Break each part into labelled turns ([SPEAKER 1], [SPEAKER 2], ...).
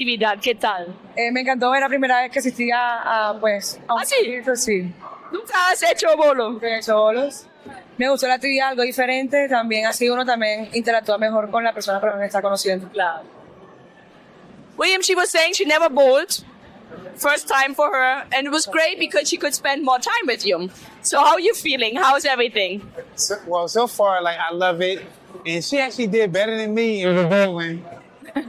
[SPEAKER 1] actividad, ¿qué tal?
[SPEAKER 2] Me encantó ver la primera vez que asistía a un
[SPEAKER 1] ¿Ah, sí?
[SPEAKER 2] concierto, sí.
[SPEAKER 1] ¿Nunca has hecho bolo?
[SPEAKER 2] De solos. Me gustó la actividad, algo diferente. También así uno también interactúa mejor con la persona que está conociendo.
[SPEAKER 1] Claro. William, she was saying she never bowled. First time for her, and it was great because she could spend more time with you. So how are you feeling? How's everything?
[SPEAKER 3] So far, like, I love it. And she actually did better than me in the bowling.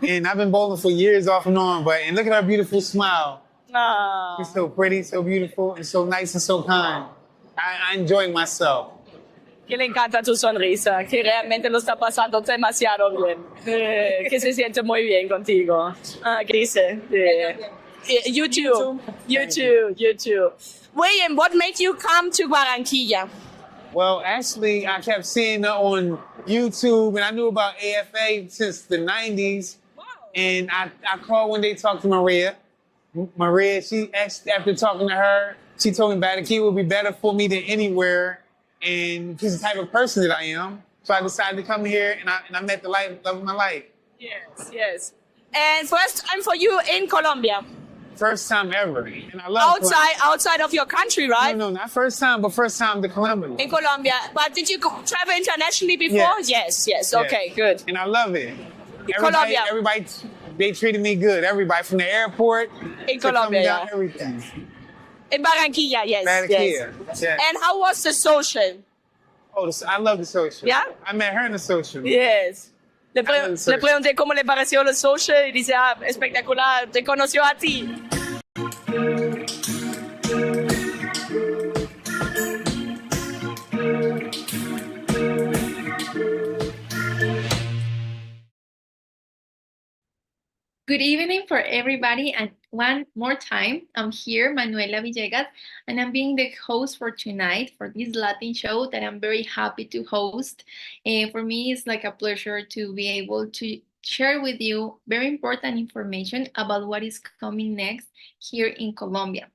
[SPEAKER 3] And I've been bowling for years off and on, and look at her beautiful smile.
[SPEAKER 1] Ah.
[SPEAKER 3] She's so pretty, so beautiful, and so nice and so kind. I enjoy myself.
[SPEAKER 1] Que le encanta tu sonrisa, que realmente lo está pasando demasiado bien, que se siente muy bien contigo. Ah, ¿qué dice? You too. You too. You too. William, what made you come to Barranquilla?
[SPEAKER 3] Well, actually, I kept seeing her on YouTube, and I knew about AFA since the 90s.
[SPEAKER 1] Wow.
[SPEAKER 3] And I called one day to talk to Maria. Maria, she asked, after talking to her, she told me Barranquilla would be better for me than anywhere. And she's the type of person that I am. So I decided to come here, and I met the love of my life.
[SPEAKER 1] Yes, yes. And first time for you in Colombia?
[SPEAKER 3] First time ever. And I love
[SPEAKER 1] outside of your country, right?
[SPEAKER 3] No, not first time, but first time to Colombia.
[SPEAKER 1] In Colombia. But did you travel internationally before?
[SPEAKER 3] Yes.
[SPEAKER 1] Yes. Okay, good.
[SPEAKER 3] And I love it.
[SPEAKER 1] Colombia.
[SPEAKER 3] Everybody, they treated me good. Everybody from the airport
[SPEAKER 1] In
[SPEAKER 3] to
[SPEAKER 1] Colombia,
[SPEAKER 3] coming down,
[SPEAKER 1] yeah.
[SPEAKER 3] everything.
[SPEAKER 1] In Barranquilla, yes.
[SPEAKER 3] Barranquilla,
[SPEAKER 1] Yes.
[SPEAKER 3] yeah.
[SPEAKER 1] And how was the social?
[SPEAKER 3] Oh, I love the social.
[SPEAKER 1] Yeah?
[SPEAKER 3] I met her in the social.
[SPEAKER 1] Yes. Le
[SPEAKER 3] love the social.
[SPEAKER 1] pregunté cómo le pareció el social y dice, espectacular, te conoció a ti.
[SPEAKER 4] Good evening for everybody, and one more time, I'm here, Manuela Villegas, and I'm being the host for tonight for this Latin show that I'm very happy to host. And for me, it's like a pleasure to be able to share with you very important information about what is coming next here in Colombia.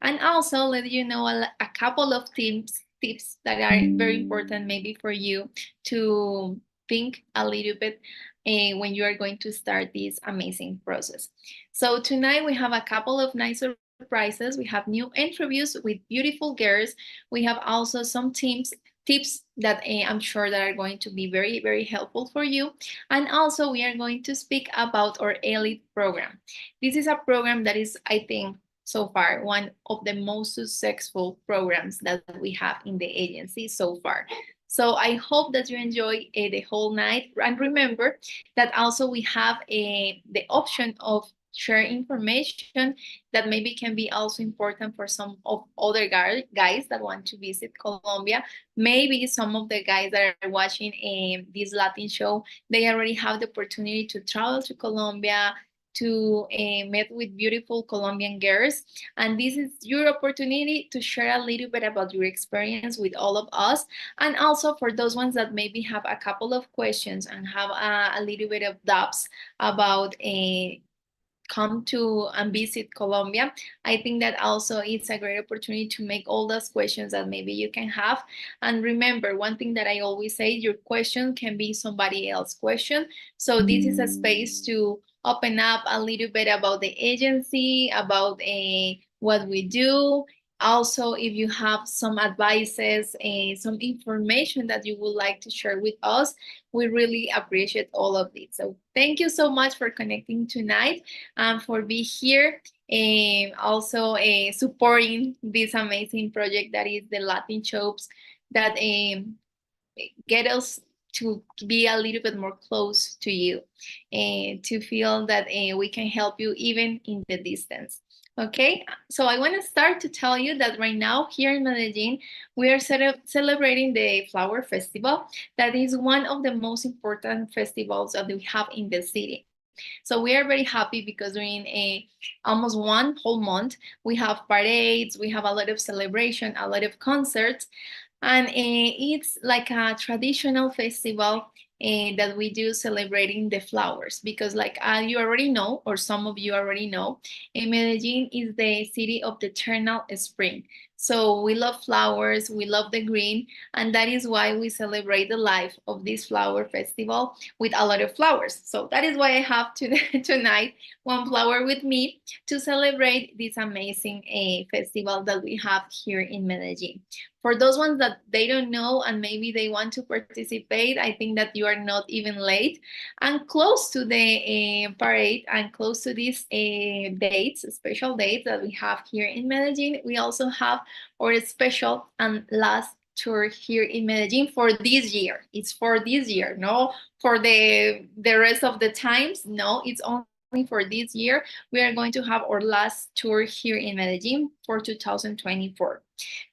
[SPEAKER 4] And also let you know a couple of tips that are very important maybe for you to think a little bit when you are going to start this amazing process. So tonight we have a couple of nice surprises. We have new interviews with beautiful girls. We have also some tips that I'm sure that are going to be very, very helpful for you. And also we are going to speak about our elite program. This is a program that is, I think, so far one of the most successful programs that we have in the agency so far. So I hope that you enjoy the whole night. And remember that also we have the option of share information that maybe can be also important for some of other guys that want to visit Colombia. Maybe some of the guys that are watching this Latin show, they already have the opportunity to travel to Colombia, to meet with beautiful Colombian girls. And this is your opportunity to share a little bit about your experience with all of us. And also for those ones that maybe have a couple of questions and have a little bit of doubts about come to and visit Colombia, I think that also it's a great opportunity to make all those questions that maybe you can have. And remember, one thing that I always say, your question can be somebody else's question. So this is a space to open up a little bit about the agency, about what we do. Also, if you have some advices and some information that you would like to share with us, we really appreciate all of this. So thank you so much for connecting tonight and for being here and also supporting this amazing project that is the Latin Shows that get us to be a little bit more close to you and to feel that we can help you even in the distance. Okay, so I want to start to tell you that right now here in Medellin, we are celebrating the Flower Festival. That is one of the most important festivals that we have in the city. So we are very happy because during almost one whole month, we have parades, we have a lot of celebration, a lot of concerts, and it's like a traditional festival that we do celebrating the flowers because like you already know, or some of you already know, Medellin is the city of the eternal spring. So we love flowers, we love the green, and that is why we celebrate the life of this flower festival with a lot of flowers. So that is why I have tonight one flower with me to celebrate this amazing festival that we have here in Medellin. For those ones that they don't know and maybe they want to participate, I think that you are not even late and close to the parade and close to these dates, special dates that we have here in Medellin. We also have our special and last tour here in Medellin for this year. It's for this year, no for the rest of the times. No, it's only for this year. We are going to have our last tour here in Medellin for 2024.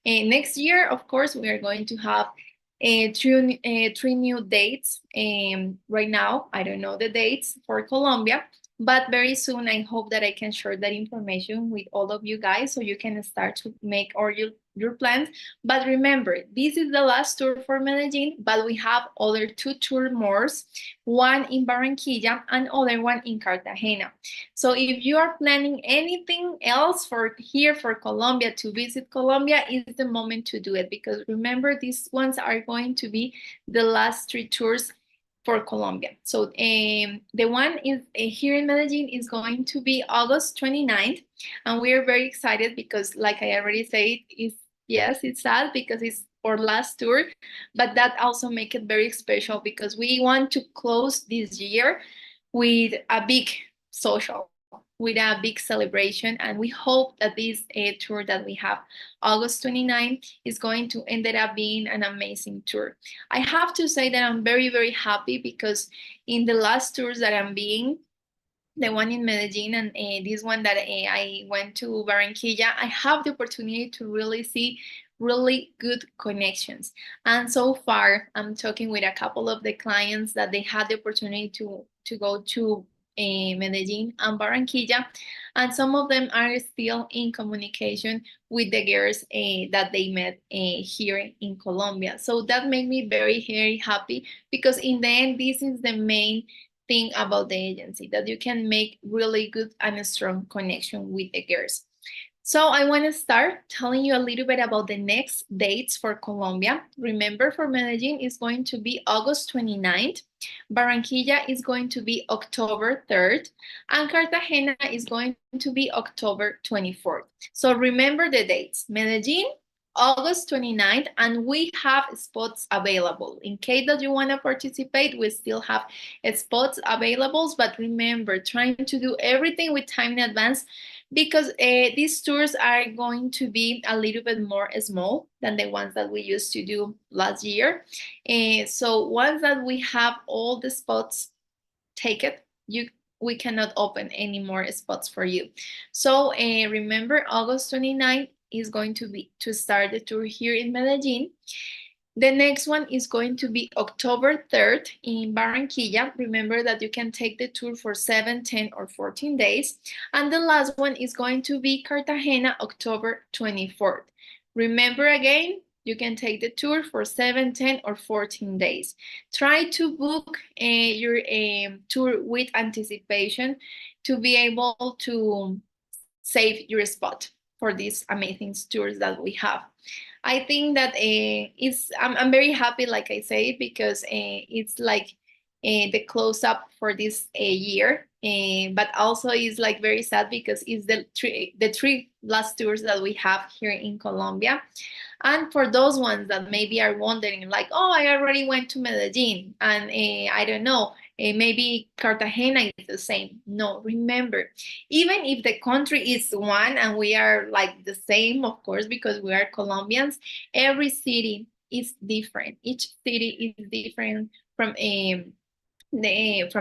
[SPEAKER 4] Next year, of course, we are going to have three new dates. Right now, I don't know the dates for Colombia, but very soon I hope that I can share that information with all of you guys so you can start to make all your plans. But remember, this is the last tour for Medellin, but we have other two tour more, one in Barranquilla and other one in Cartagena. So if you are planning anything else for here for Colombia, to visit Colombia, is the moment to do it, because remember, these ones are going to be the last three tours for Colombia. So the one is here in Medellin is going to be August 29th, and we are very excited because, like I already said, it's sad because it's our last tour, but that also make it very special because we want to close this year with a big social, with a big celebration, and we hope that this tour that we have August 29th is going to end up being an amazing tour. I have to say that I'm very, very happy because in the last tours that I'm being, the one in Medellin and this one that I went to Barranquilla, I have the opportunity to really see really good connections. And so far, I'm talking with a couple of the clients that they had the opportunity to go to Medellin and Barranquilla, and some of them are still in communication with the girls that they met here in Colombia. So that made me very, very happy because in the end, this is the main thing about the agency, that you can make really good and strong connection with the girls. So I want to start telling you a little bit about the next dates for Colombia. Remember, for Medellin is going to be August 29th, Barranquilla is going to be October 3rd, and Cartagena is going to be October 24th. So remember the dates: Medellin, August 29th, and we have spots available. In case that you want to participate, we still have spots available, but remember, trying to do everything with time in advance because these tours are going to be a little bit more small than the ones that we used to do last year. So once that we have all the spots taken, we cannot open any more spots for you. So remember, August 29th is going to start the tour here in Medellin. The next one is going to be October 3rd in Barranquilla. Remember that you can take the tour for 7, 10, or 14 days. And the last one is going to be Cartagena, October 24th. Remember again, you can take the tour for 7, 10, or 14 days. Try to book your tour with anticipation to be able to save your spot for these amazing tours that we have. I think that I'm very happy, like I say, because it's like the close up for this year, but also is like very sad because it's the three last tours that we have here in Colombia. And for those ones that maybe are wondering, like, oh, I already went to Medellin, and I don't know, maybe Cartagena is the same. No, remember, even if the country is one and we are like the same, of course, because we are Colombians, every city is different. Each city is different from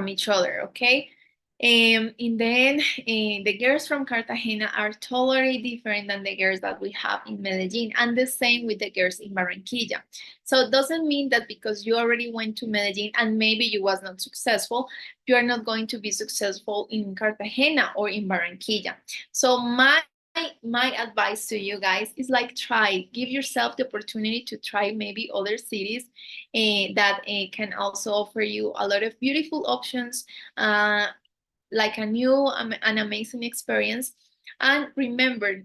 [SPEAKER 4] each other, okay? And then the girls from Cartagena are totally different than the girls that we have in Medellin, and the same with the girls in Barranquilla. So it doesn't mean that because you already went to Medellin and maybe you was not successful, you are not going to be successful in Cartagena or in Barranquilla. So my advice to you guys is like give yourself the opportunity to try maybe other cities that can also offer you a lot of beautiful options, like a new an amazing experience. And remember,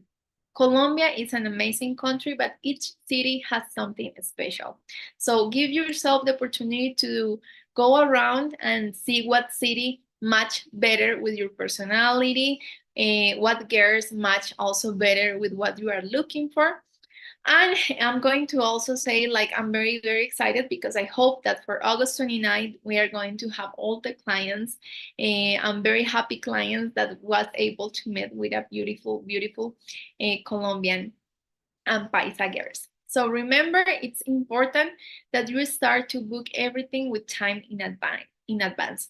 [SPEAKER 4] Colombia is an amazing country, but each city has something special. So give yourself the opportunity to go around and see what city match better with your personality, what girls match also better with what you are looking for. And I'm going to also say, like, I'm very, very excited because I hope that for August 29th, we are going to have all the clients. I'm very happy clients that was able to meet with a beautiful, beautiful Colombian and Paisa girls. So remember, it's important that you start to book everything with time in advance.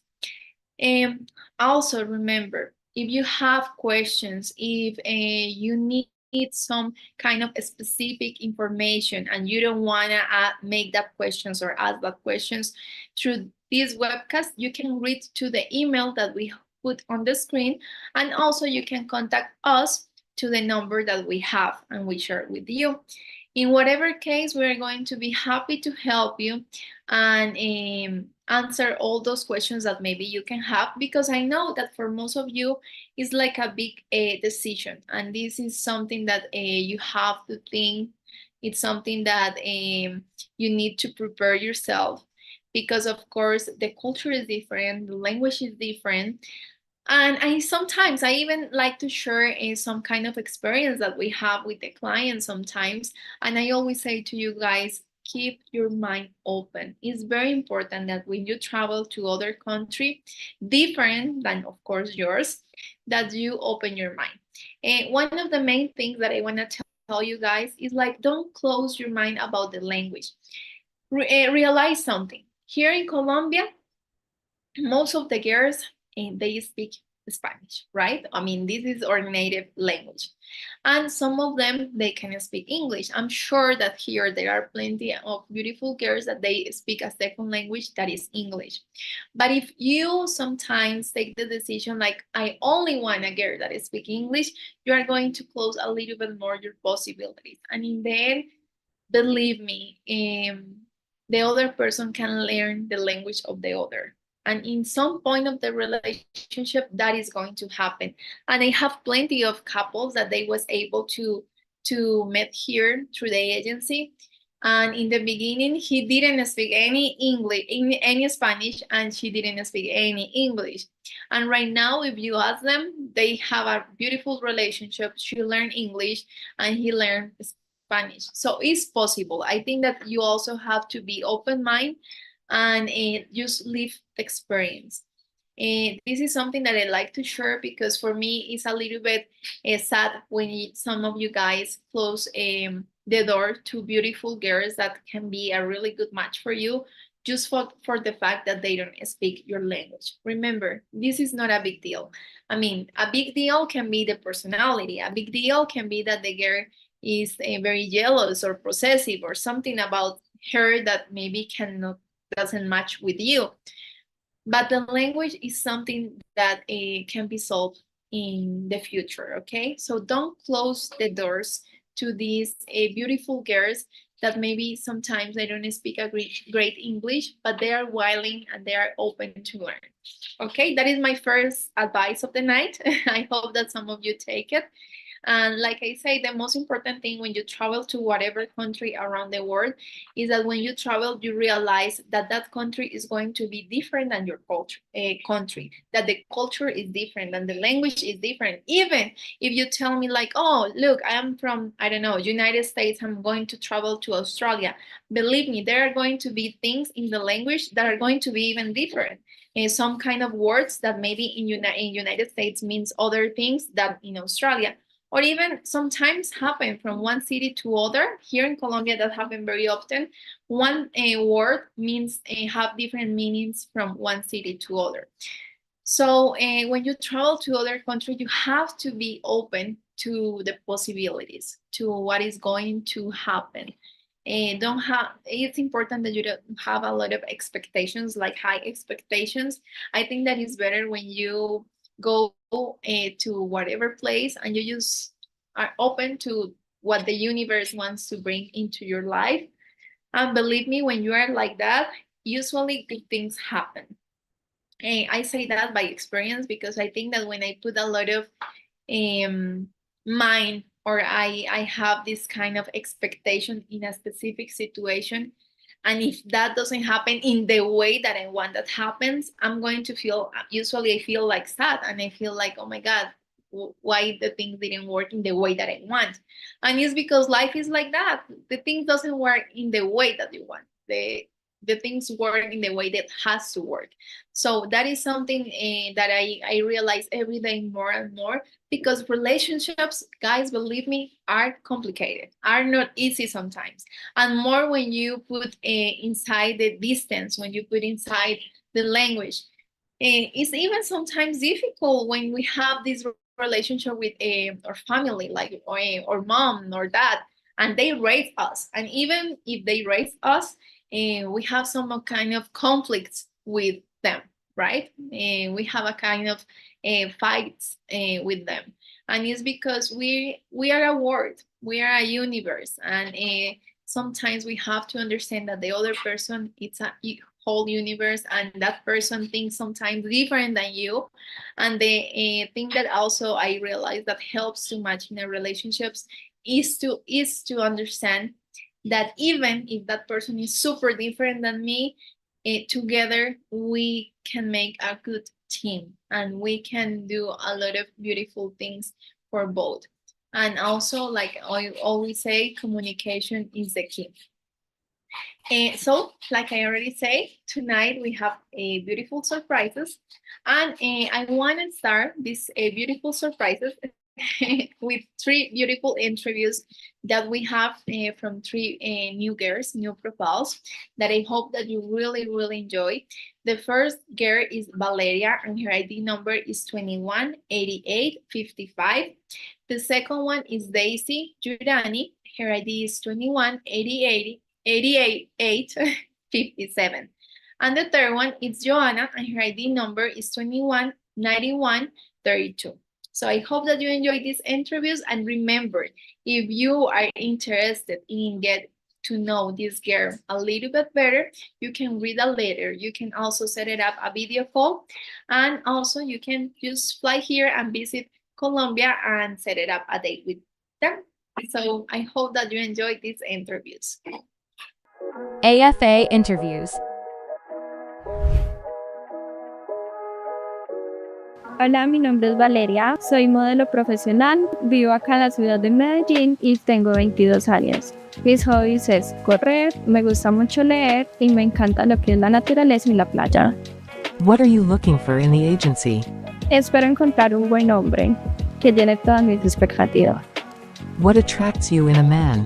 [SPEAKER 4] Also remember, if you have questions, if you need some kind of specific information and you don't want to make that questions or ask that questions through this webcast, you can read to the email that we put on the screen, and also you can contact us to the number that we have and we share with you. In whatever case, we're going to be happy to help you and answer all those questions that maybe you can have, because I know that for most of you, it's like a big decision. And this is something that you have to think. It's something that you need to prepare yourself, because of course, the culture is different, the language is different. And sometimes I even like to share some kind of experience that we have with the client sometimes. And I always say to you guys, keep your mind open. It's very important that when you travel to other country, different than of course yours, that you open your mind. And one of the main things that I want to tell you guys is, like, don't close your mind about the language. Realize something. Here in Colombia, most of the girls, they speak Spanish, right? I mean, this is our native language. And some of them, they can speak English. I'm sure that here there are plenty of beautiful girls that they speak a second language that is English. But if you sometimes take the decision, like, I only want a girl that speaks English, you are going to close a little bit more your possibilities. And in the end, believe me, the other person can learn the language of the other. And in some point of the relationship, that is going to happen. And I have plenty of couples that they was able to meet here through the agency. And in the beginning, he didn't speak any English, any Spanish, and she didn't speak any English. And right now, if you ask them, they have a beautiful relationship. She learned English and he learned Spanish. So it's possible. I think that you also have to be open-minded and just live the experience. This is something that I like to share, because for me it's a little bit sad when some of you guys close the door to beautiful girls that can be a really good match for you, just for the fact that they don't speak your language. Remember, this is not a big deal. I mean, a big deal can be the personality. A big deal can be that the girl is very jealous or possessive or something about her that maybe doesn't match with you. But the language is something that can be solved in the future, okay? So don't close the doors to these beautiful girls that maybe sometimes they don't speak a great English, but they are willing and they are open to learn. Okay, that is my first advice of the night. I hope that some of you take it. And like I say, the most important thing when you travel to whatever country around the world is that when you travel, you realize that that country is going to be different than your culture, country, that the culture is different and the language is different. Even if you tell me like, oh, look, I am from, I don't know, United States, I'm going to travel to Australia. Believe me, there are going to be things in the language that are going to be even different. Some kind of words that maybe in United States means other things than in Australia. Or even sometimes happen from one city to other. Here in Colombia, that happen very often. One word means have different meanings from one city to other. So when you travel to other countries, you have to be open to the possibilities, to what is going to happen. It's important that you don't have a lot of expectations, like high expectations. I think that is better when you go to whatever place and you just are open to what the universe wants to bring into your life. And believe me, when you are like that, usually good things happen. I say that by experience, because I think that when I put a lot of mind or I have this kind of expectation in a specific situation. And if that doesn't happen in the way that I want that happens, I'm going to feel, usually I feel like sad, and I feel like, oh my God, why the things didn't work in the way that I want. And it's because life is like that. The thing doesn't work in the way that you want. The things work in the way that has to work. So that is something that I realize every day more and more, because relationships, guys, believe me, are complicated, are not easy sometimes. And more when you put inside the distance, when you put inside the language. It's even sometimes difficult when we have this relationship with our family, like or mom or dad, and they raise us. And even if they raise us, we have some kind of conflicts with them, right? We have a kind of fights with them, and it's because we are a world, we are a universe, and sometimes we have to understand that the other person, it's a whole universe, and that person thinks sometimes different than you. And the thing that also I realized that helps too much in our relationships is to understand that even if that person is super different than me, together we can make a good team, and we can do a lot of beautiful things for both. And also, like I always say, communication is the key. So, like I already say, tonight we have a beautiful surprises, and I want to start these beautiful surprises with three beautiful interviews that we have from three new girls, new profiles, that I hope that you really, really enjoy. The first girl is Valeria, and her ID number is 218855. The second one is Daisy Jurani. Her ID is 218857. And the third one is Joanna, and her ID number is 219132. So I hope that you enjoy these interviews, and remember, if you are interested in get to know this girl a little bit better, you can read a letter. You can also set it up a video call, and also you can just fly here and visit Colombia and set it up a date with them. So I hope that you enjoy these interviews.
[SPEAKER 5] AFA Interviews.
[SPEAKER 6] Hola, mi nombre es Valeria, soy modelo profesional, vivo acá en la ciudad de Medellín y tengo 22 años. Mis hobbies es correr, me gusta mucho leer y me encanta lo que es la naturaleza y la playa.
[SPEAKER 7] What are you looking for in the agency?
[SPEAKER 6] Espero encontrar un buen hombre que llene todas mis expectativas.
[SPEAKER 7] What attracts you in a man?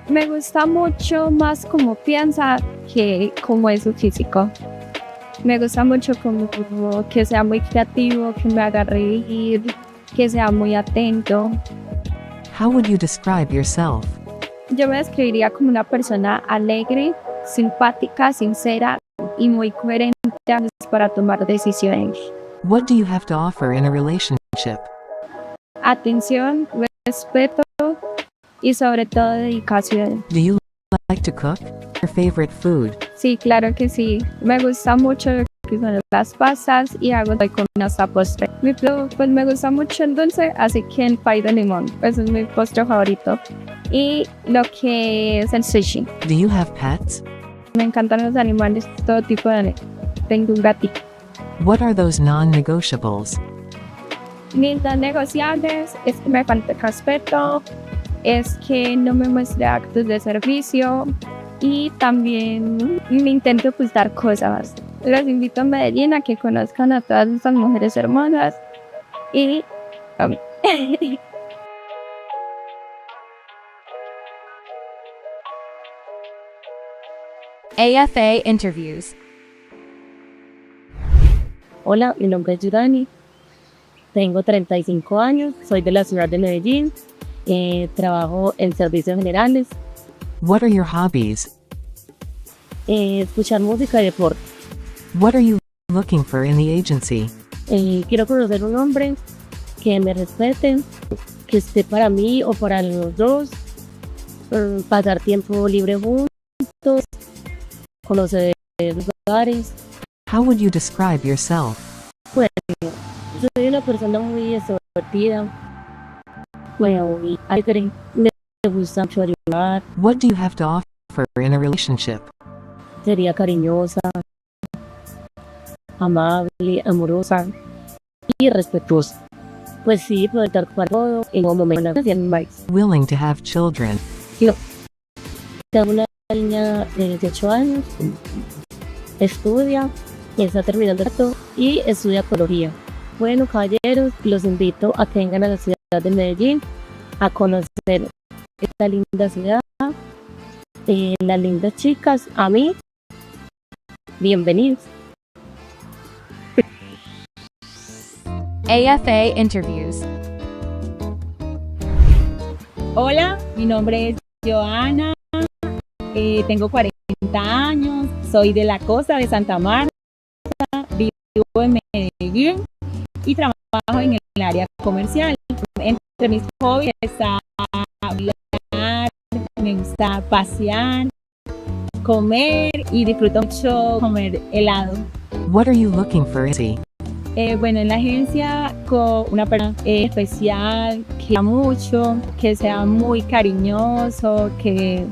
[SPEAKER 6] Me gusta mucho más cómo piensa que cómo es su físico. Me gusta mucho como que sea muy creativo, que me haga reír, que sea muy atento.
[SPEAKER 7] How would you describe yourself?
[SPEAKER 6] Yo me describiría como una persona alegre, simpática, sincera y muy coherente para tomar decisiones.
[SPEAKER 7] What do you have to offer in a relationship?
[SPEAKER 6] Atención, respeto y sobre todo dedicación.
[SPEAKER 7] Do you like to cook? Your favorite food?
[SPEAKER 6] Sí, claro que sí. Me gusta mucho lo que son las pastas y hago con hasta postre. Pues me gusta mucho el dulce, así que el pay de limón, pues es mi postre favorito. Y lo que es el sushi.
[SPEAKER 7] Do you have pets?
[SPEAKER 6] Me encantan los animales, todo tipo de animales. Tengo un gatito.
[SPEAKER 7] What are those non-negotiables?
[SPEAKER 6] Mis no negociables es que me falte respeto, es que no me muestre actos de servicio y también me intento ocultar cosas. Los invito a Medellín a que conozcan a todas estas mujeres hermosas y a mí.
[SPEAKER 5] AFA Interviews.
[SPEAKER 8] Hola, mi nombre es Yurani, tengo 35 años, soy de la ciudad de Medellín, trabajo en servicios generales.
[SPEAKER 7] What are your hobbies?
[SPEAKER 8] Escuchar música y deporte.
[SPEAKER 7] What are you looking for in the agency?
[SPEAKER 8] Quiero conocer un hombre que me respete, que esté para mí o para los dos, pasar tiempo libre juntos, conocer lugares.
[SPEAKER 7] How would you describe yourself?
[SPEAKER 8] Pues soy una persona muy extrovertida, Bueno, y alegre, me gusta mucho ayudar,
[SPEAKER 7] What do you have to offer in a relationship?
[SPEAKER 8] sería cariñosa, amable, amorosa y respetuosa. Pues sí, puedo estar para todo en un momento de mi país.
[SPEAKER 7] Willing to have children.
[SPEAKER 8] Yo tengo una niña de 18 años, estudia, está terminando el cuarto y estudia ecología. Bueno, caballeros, los invito a que vengan a la ciudad de Medellín a conocer esta linda ciudad, las lindas chicas, a mí, bienvenidos.
[SPEAKER 5] AFA Interviews.
[SPEAKER 9] Hola, mi nombre es Joana, tengo 40 años, soy de la costa de Santa Marta, vivo en Medellín y trabajo en el área comercial. Entre mis hobbies está hablar, me gusta pasear, comer y disfruto mucho comer helado.
[SPEAKER 7] What are you looking for, Izzy?
[SPEAKER 9] Bueno, en la agencia con una persona especial, que ama mucho, que sea muy cariñoso, que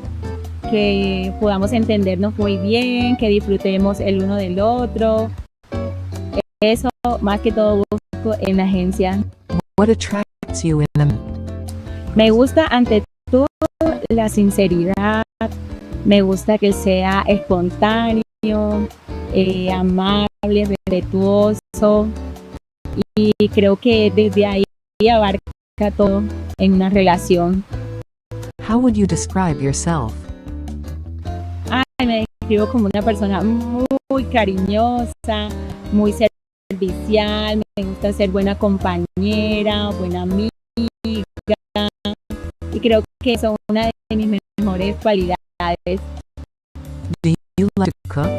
[SPEAKER 9] podamos entendernos muy bien, que disfrutemos el uno del otro. Eso más que todo busco en la agencia.
[SPEAKER 7] What attracts you in them?
[SPEAKER 9] Me gusta ante todo la sinceridad, me gusta que sea espontáneo, amable, respetuoso y creo que desde ahí abarca todo en una relación.
[SPEAKER 7] How would you describe yourself?
[SPEAKER 9] Me describo como una persona muy cariñosa, muy servicial, me gusta ser buena compañera, buena amiga y creo que son una de mis mejores cualidades.
[SPEAKER 7] Do you like to cook?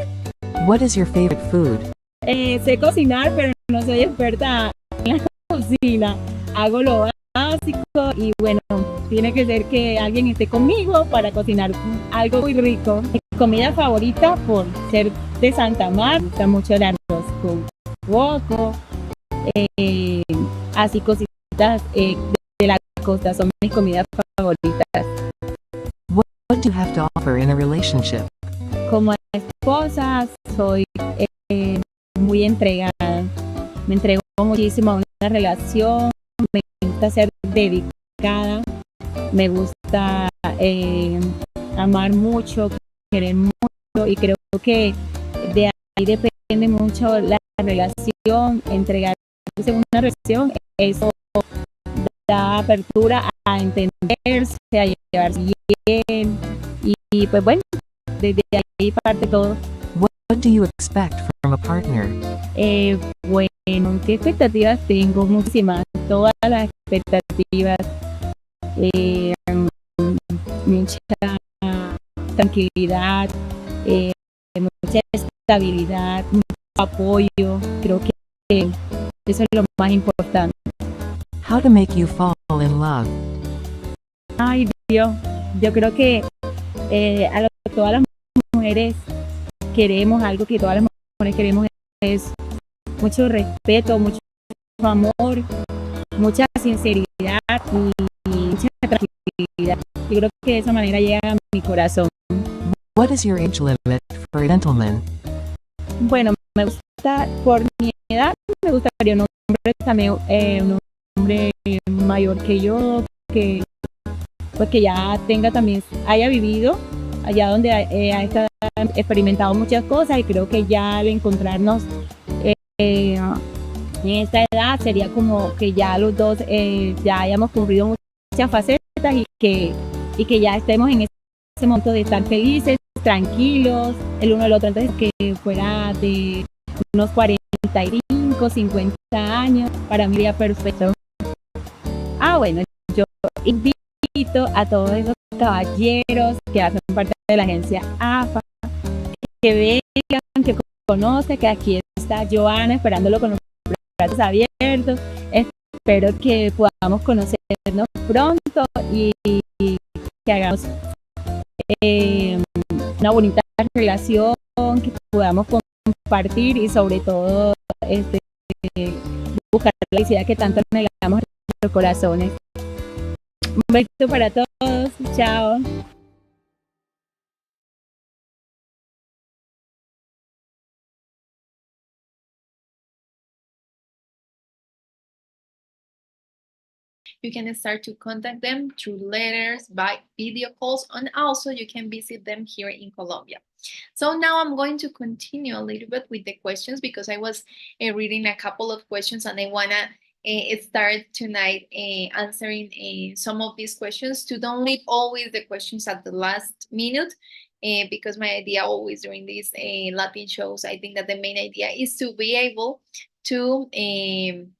[SPEAKER 7] What is your favorite food?
[SPEAKER 9] Sé cocinar, pero no soy experta en la cocina. Hago lo básico y bueno, tiene que ser que alguien esté conmigo para cocinar algo muy rico. Mi comida favorita, por ser de Santa Marta, me gusta mucho el arroz con huevo, así cositas de la costa son mis comidas favoritas.
[SPEAKER 7] What do you have to offer in a relationship?
[SPEAKER 9] Como esposa soy muy entregada, me entrego muchísimo a una relación, me gusta ser dedicada, me gusta amar mucho, querer mucho y creo que de ahí depende mucho la relación, entregarse en una relación, eso da apertura a entenderse, a llevarse bien y pues bueno, desde ahí parte todo.
[SPEAKER 7] What do you expect from a partner?
[SPEAKER 9] Bueno, ¿qué expectativas tengo? Muchísimas, todas las expectativas, mucha tranquilidad, mucha estabilidad, mucho apoyo, creo que eso es lo más importante.
[SPEAKER 7] How to make you fall in love?
[SPEAKER 9] Ay Dios, yo creo que todas las mujeres queremos, algo que todas las mujeres queremos es mucho respeto, mucho amor, mucha sinceridad y mucha tranquilidad. Yo creo que de esa manera llega a mi corazón.
[SPEAKER 7] What is your age limit for a gentleman?
[SPEAKER 9] Bueno, me gusta, por mi edad, me gustaría un hombre también, un hombre mayor que yo, que pues que ya tenga también, haya vivido allá donde ha experimentado muchas cosas y creo que ya al encontrarnos en esta edad sería como que ya los dos ya hayamos cumplido muchas facetas y que ya estemos en ese momento de estar felices, tranquilos, el uno del otro. Entonces que fuera de unos 45, 50 años, para mí sería perfecto. Bueno, yo invito a todos esos caballeros que hacen parte de la agencia AFA, que vengan, que conozcan, que aquí está Joana esperándolo con los brazos abiertos. Espero que podamos conocernos pronto y que hagamos una bonita relación, que podamos compartir y sobre todo buscar la felicidad que tanto anhelamos en nuestros corazones. Un besito para todos. Chao.
[SPEAKER 4] You can start to contact them through letters, by video calls, and also you can visit them here in Colombia. So now I'm going to continue a little bit with the questions because I was reading a couple of questions and I wanna start tonight answering some of these questions to don't leave always the questions at the last minute. Because my idea always during these Latin shows, I think that the main idea is to be able to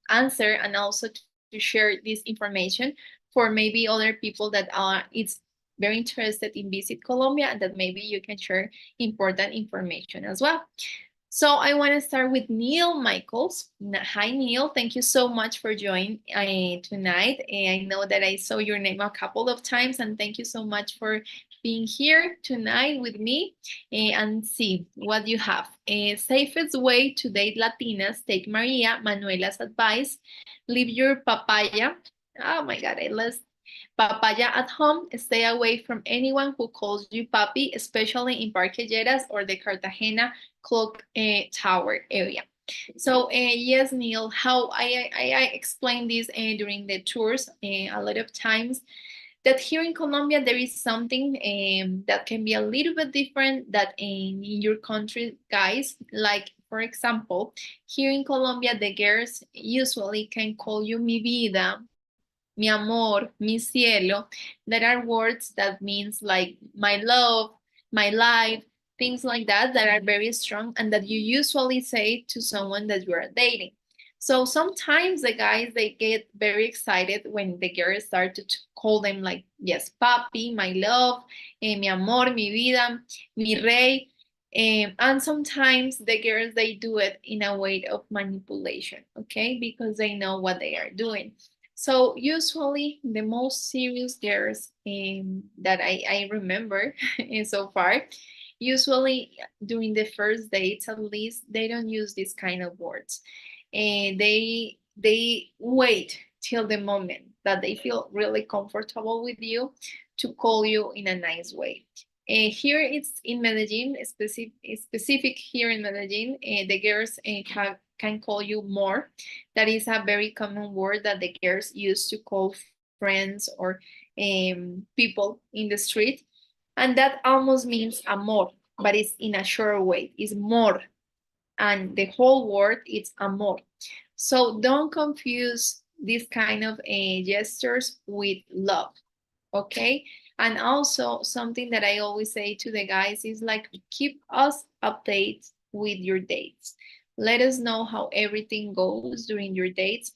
[SPEAKER 4] answer and also to share this information for maybe other people that are it's very interested in visit Colombia and that maybe you can share important information as well. So I want to start with Neil Michaels. Hi, Neil. Thank you so much for joining tonight. I know that I saw your name a couple of times, and thank you so much for being here tonight with me and see what you have. Safest way to date Latinas, take Maria Manuela's advice. Leave your papaya. Oh my God, I lost papaya at home. Stay away from anyone who calls you papi, especially in Parquelleras or the Cartagena clock tower area. So yes, Neil, how I explained this during the tours a lot of times that here in Colombia there is something that can be a little bit different that in your country, guys. Like for example, here in Colombia, the girls usually can call you mi vida, mi amor, mi cielo. There are words that means like my love, my life, things like that that are very strong and that you usually say to someone that you are dating. So sometimes the guys, they get very excited when the girls start to call them like, yes, papi, my love, mi amor, mi vida, mi rey. And sometimes the girls, they do it in a way of manipulation, okay? Because they know what they are doing. So usually the most serious girls that I remember so far, usually during the first dates at least, they don't use this kind of words. And they wait till the moment that they feel really comfortable with you to call you in a nice way. Here it's in Medellin, specific here in Medellin, the girls can call you more. That is a very common word that the girls use to call friends or people in the street. And that almost means amor, but it's in a short way. It's more. And the whole word is amor. So don't confuse this kind of gestures with love, okay? And also something that I always say to the guys is like, keep us updated with your dates. Let us know how everything goes during your dates,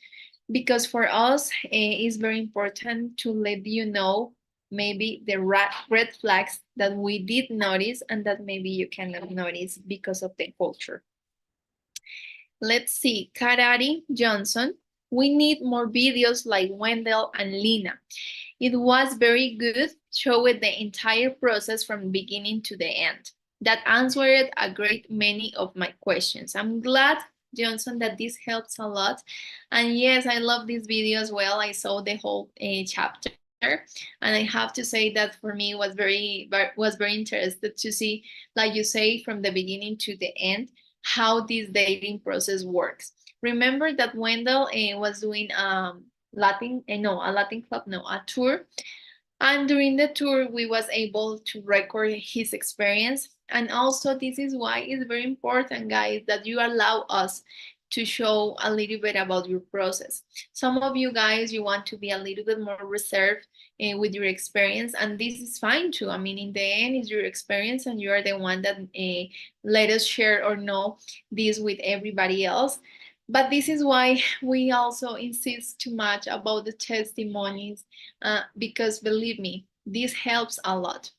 [SPEAKER 4] because for us, it's very important to let you know maybe the red flags that we did notice and that maybe you cannot notice because of the culture. Let's see, Karari Johnson. We need more videos like Wendell and Lina. It was very good, showed the entire process from beginning to the end. That answered a great many of my questions. I'm glad, Johnson, that this helps a lot. And yes, I love this video as well. I saw the whole chapter. And I have to say that for me was very interested to see, like you say, from the beginning to the end, how this dating process works. Remember that Wendell was doing a Latin club, a tour. And during the tour, we was able to record his experience. And also, this is why it's very important, guys, that you allow us to show a little bit about your process. Some of you guys, you want to be a little bit more reserved with your experience, and this is fine too. I mean, in the end, it's your experience, and you are the one that let us share or know this with everybody else. But this is why we also insist too much about the testimonies, because believe me, this helps a lot.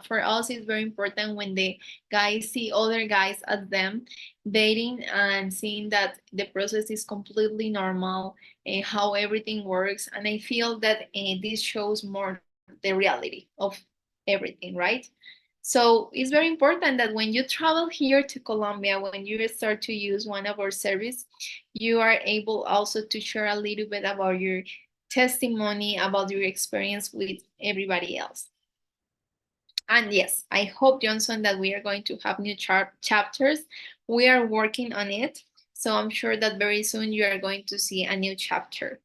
[SPEAKER 4] For us, it's very important when the guys see other guys as them dating and seeing that the process is completely normal, how everything works. And I feel that this shows more the reality of everything, right? So it's very important that when you travel here to Colombia, when you start to use one of our service, you are able also to share a little bit about your testimony about your experience with everybody else. And yes, I hope, Johnson, that we are going to have new chapters. We are working on it. So I'm sure that very soon you are going to see a new chapter.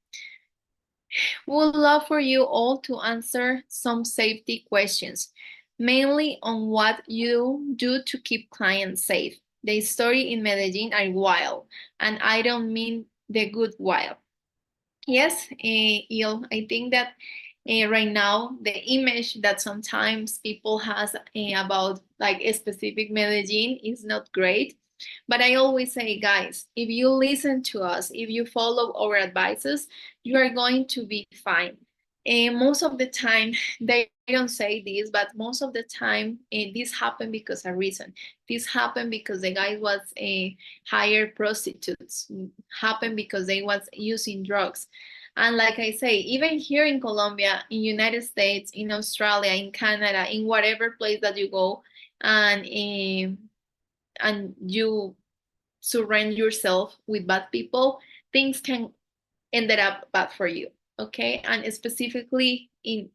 [SPEAKER 4] Would love for you all to answer some safety questions, mainly on what you do to keep clients safe. The story in Medellin are wild, and I don't mean the good wild. Yes, Il, I think that right now the image that sometimes people has about like a specific Medellin is not great. But I always say, guys, if you listen to us, if you follow our advices, you are going to be fine. And most of the time, they don't say this, but most of the time, this happened because of a reason. This happened because the guy was hired prostitutes. Happened because they was using drugs. And like I say, even here in Colombia, in United States, in Australia, in Canada, in whatever place that you go, and you surround yourself with bad people, things can end up bad for you. Okay, and specifically in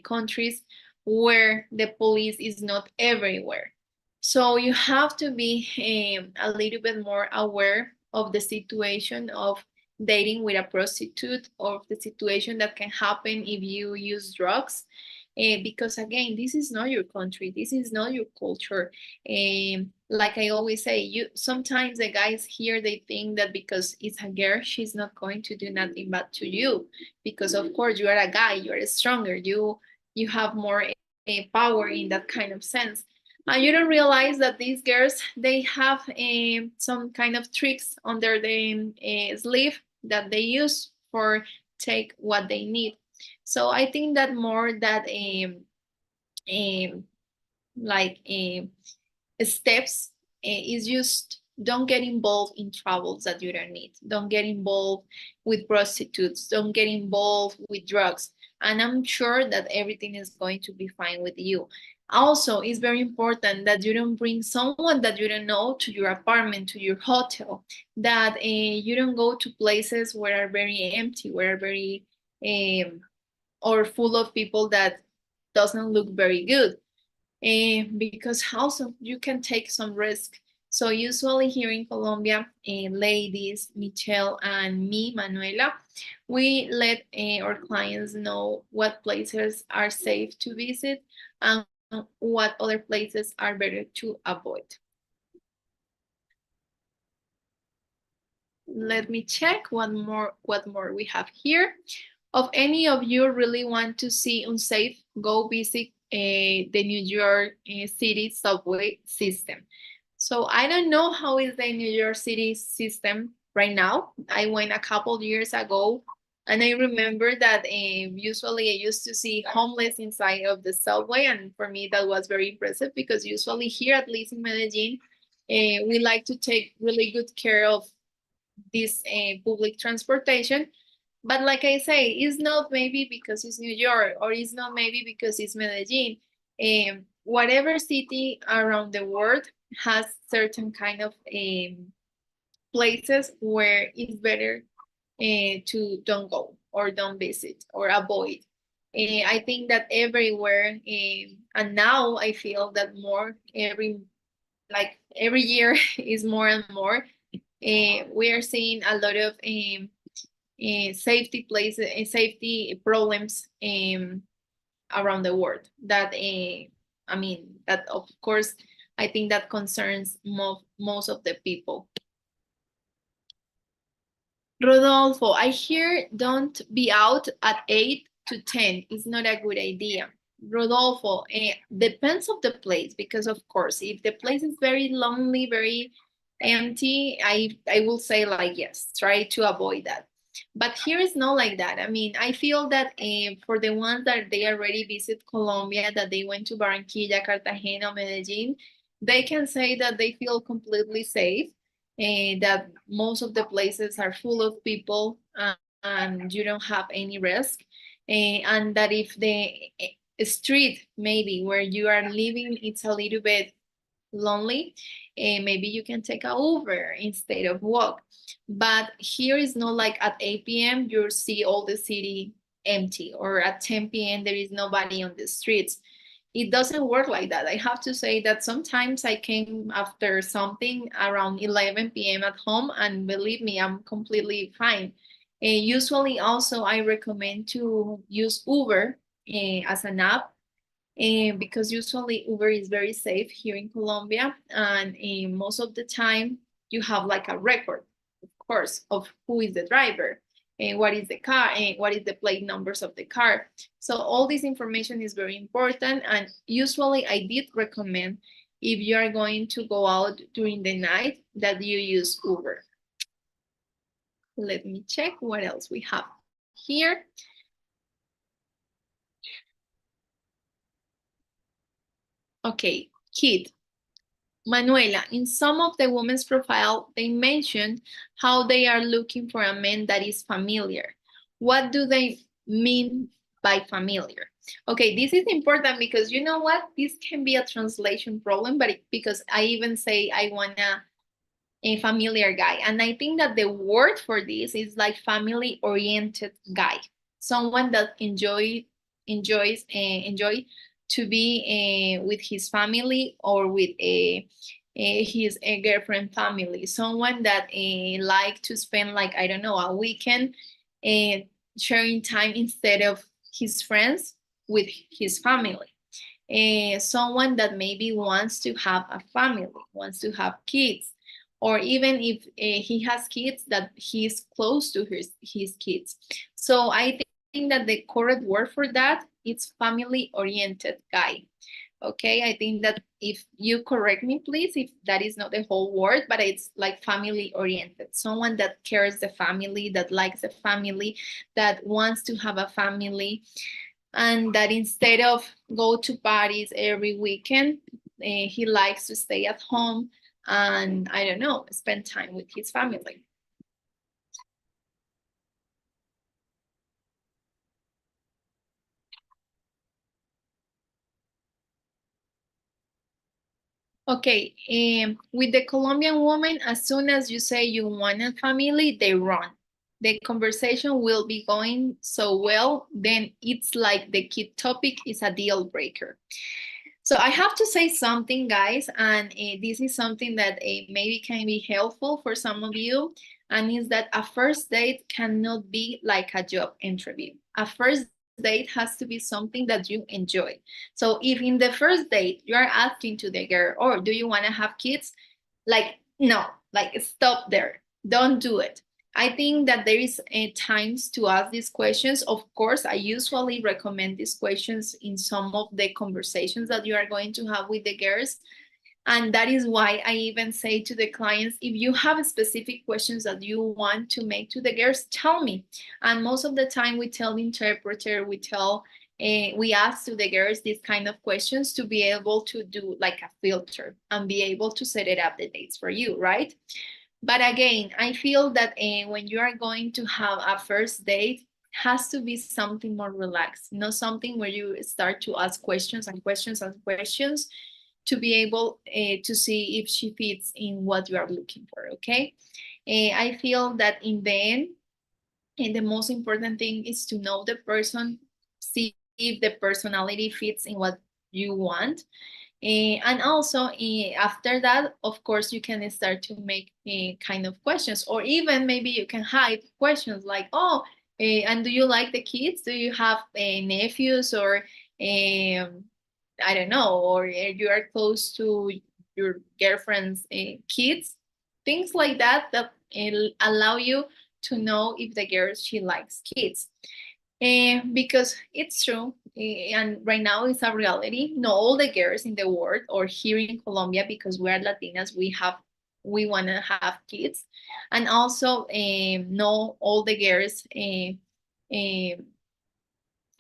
[SPEAKER 4] countries where the police is not everywhere. So you have to be a little bit more aware of the situation of dating with a prostitute, or the situation that can happen if you use drugs. Because again, this is not your country, this is not your culture. Like I always say, you sometimes the guys here, they think that because it's a girl, she's not going to do nothing bad to you, because of course you are a guy, you are stronger, you have more power in that kind of sense. And you don't realize that these girls, they have some kind of tricks under the sleeve that they use for take what they need. So I think that more that like steps is just don't get involved in troubles that you don't need. Don't get involved with prostitutes. Don't get involved with drugs. And I'm sure that everything is going to be fine with you. Also, it's very important that you don't bring someone that you don't know to your apartment, to your hotel, that you don't go to places where are very empty, where are very or full of people that doesn't look very good. Because also you can take some risk. So usually here in Colombia, ladies, Michelle and me, Manuela, we let our clients know what places are safe to visit and what other places are better to avoid. Let me check what more we have here. Of any of you really want to see unsafe, go visit the New York City subway system. So I don't know how is the New York City system right now. I went a couple years ago, and I remember that usually I used to see homeless inside of the subway, and for me that was very impressive, because usually here, at least in Medellin, we like to take really good care of this public transportation. But like I say, it's not maybe because it's New York, or it's not maybe because it's Medellin. Whatever city around the world has certain kind of places where it's better to don't go or don't visit or avoid. I think that everywhere, and now I feel that more every year is more and more. We are seeing a lot of safety places and safety problems around the world. That I mean, that of course, I think that concerns most of the people. Rodolfo, I hear don't be out at 8 to 10. It's not a good idea. Rodolfo, depends of the place, because of course, if the place is very lonely, very empty, I will say like, yes, try to avoid that. But here is not like that. I mean, I feel that for the ones that they already visit Colombia, that they went to Barranquilla, Cartagena, Medellin, they can say that they feel completely safe, that most of the places are full of people and you don't have any risk. And that if the street maybe where you are living, it's a little bit lonely, maybe you can take a Uber instead of walk. But here is not like at 8 p.m. you'll see all the city empty, or at 10 p.m. there is nobody on the streets. It doesn't work like that. I have to say that sometimes I came after something around 11 p.m. at home, and believe me, I'm completely fine. Usually also I recommend to use Uber as an app, because usually Uber is very safe here in Colombia, and most of the time you have like a record, of course, of who is the driver, and what is the car, and what is the plate numbers of the car. So all this information is very important, and usually I did recommend, if you are going to go out during the night, that you use Uber. Let me check what else we have here. Okay, kid. Manuela, in some of the women's profile, they mentioned how they are looking for a man that is familiar. What do they mean by familiar? Okay, this is important because you know what? This can be a translation problem, but because I even say I want a familiar guy. And I think that the word for this is like family-oriented guy. Someone that enjoy to be with his family, or with his girlfriend family. Someone that like to spend, like, I don't know, a weekend sharing time instead of his friends with his family. Someone that maybe wants to have a family, wants to have kids, or even if he has kids, that he's close to his kids. So I think that the correct word for that is family-oriented guy. Okay, I think that if you correct me, please, if that is not the whole word, but it's like family-oriented. Someone that cares the family, that likes the family, that wants to have a family, and that instead of go to parties every weekend, he likes to stay at home and, I don't know, spend time with his family. Okay, with the Colombian woman, as soon as you say you want a family, they run. The conversation will be going so well, then it's like the kid topic is a deal breaker. So I have to say something, guys, and this is something that maybe can be helpful for some of you, and is that a first date cannot be like a job interview. A first date has to be something that you enjoy. So if in the first date you are asking to the girl, or do you want to have kids? Like, no, like stop there. Don't do it. I think that there is times to ask these questions. Of course, I usually recommend these questions in some of the conversations that you are going to have with the girls. And that is why I even say to the clients, if you have specific questions that you want to make to the girls, tell me. And most of the time we tell the interpreter, we ask to the girls these kind of questions to be able to do like a filter and be able to set it up the dates for you, right? But again, I feel that when you are going to have a first date, has to be something more relaxed, not something where you start to ask questions and questions and questions to be able to see if she fits in what you are looking for, okay? I feel that in the end, the most important thing is to know the person, see if the personality fits in what you want. And also after that, of course, you can start to make kind of questions, or even maybe you can hide questions like, oh, and do you like the kids? Do you have nephews, or I don't know, or you are close to your girlfriend's kids? Things like that that allow you to know if the girl, she likes kids. Because it's true, and right now it's a reality. Not all the girls in the world, or here in Colombia, because we are Latinas, we want to have kids, and also not all the girls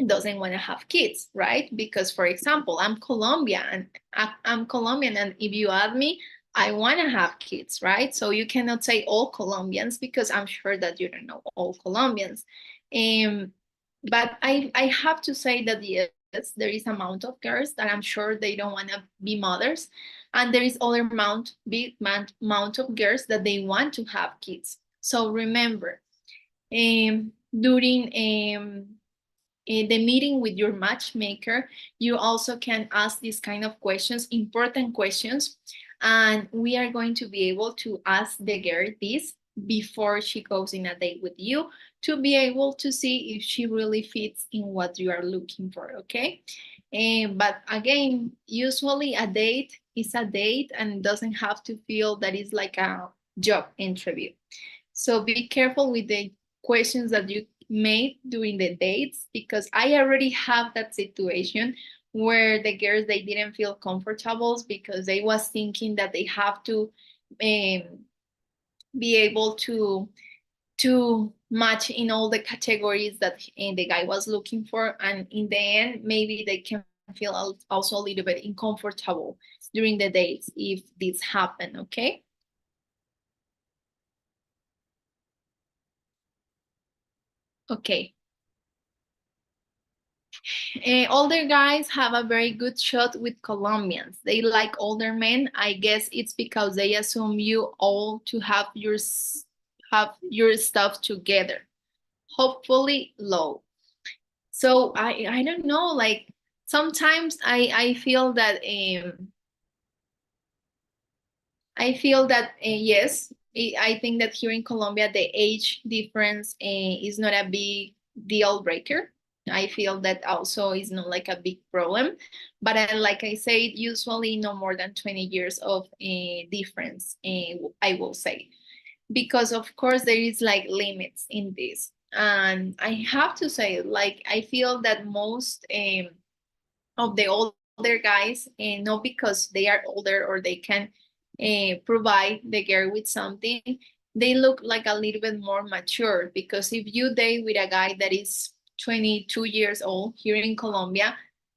[SPEAKER 4] doesn't want to have kids, right? Because, for example, I'm Colombian, and if you ask me, I want to have kids, right? So you cannot say all Colombians, because I'm sure that you don't know all Colombians. But I have to say that yes, there is amount of girls that I'm sure they don't want to be mothers, and there is other big amount of girls that they want to have kids. So remember, during the meeting with your matchmaker, you also can ask these kind of questions, important questions, and we are going to be able to ask the girl this before she goes in a date with you, to be able to see if she really fits in what you are looking for, okay? But again, usually a date is a date and doesn't have to feel that it's like a job interview. So be careful with the questions that you made during the dates, because I already have that situation where the girls, they didn't feel comfortable because they was thinking that they have to be able to match in all the categories that the guy was looking for, and in the end maybe they can feel also a little bit uncomfortable during the dates if this happen, okay? Okay. Older guys have a very good shot with Colombians. They like older men. I guess it's because they assume you all to have your stuff together. Hopefully low. So I don't know, like sometimes I feel that yes, I think that here in Colombia the age difference is not a big deal breaker. I feel that also is not like a big problem, but like I said, usually no more than 20 years of difference, I will say, because of course there is like limits in this. And I have to say, like, I feel that most of the older guys, not because they are older or they can provide the girl with something, they look like a little bit more mature. Because if you date with a guy that is 22 years old here in Colombia,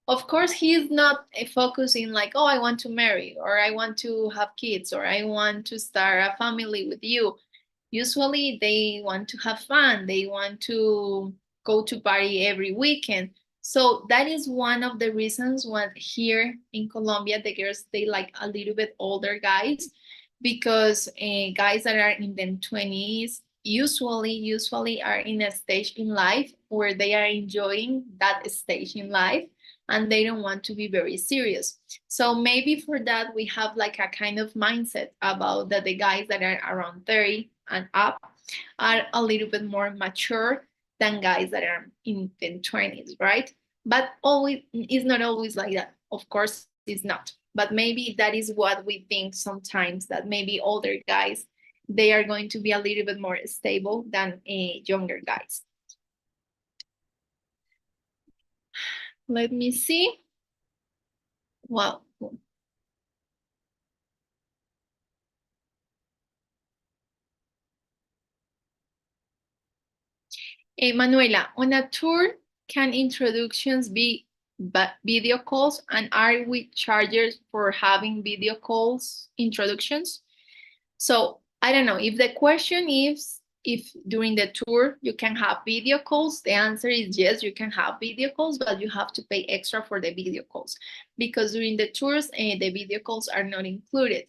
[SPEAKER 4] of course he's not focusing like, oh, I want to marry, or I want to have kids, or I want to start a family with you. Usually they want to have fun, they want to go to party every weekend. So that is one of the reasons why here in Colombia the girls, they like a little bit older guys, because guys that are in their 20s usually are in a stage in life where they are enjoying that stage in life, and they don't want to be very serious. So maybe for that we have like a kind of mindset about that the guys that are around 30 and up are a little bit more mature than guys that are in their 20s, right? But always, it's not always like that. Of course, it's not. But maybe that is what we think sometimes, that maybe older guys, they are going to be a little bit more stable than younger guys. Let me see. Well, Manuela, on a tour, can introductions be video calls, and are we charged for having video calls introductions? So I don't know if the question is if during the tour you can have video calls. The answer is yes, you can have video calls, but you have to pay extra for the video calls, because during the tours the video calls are not included.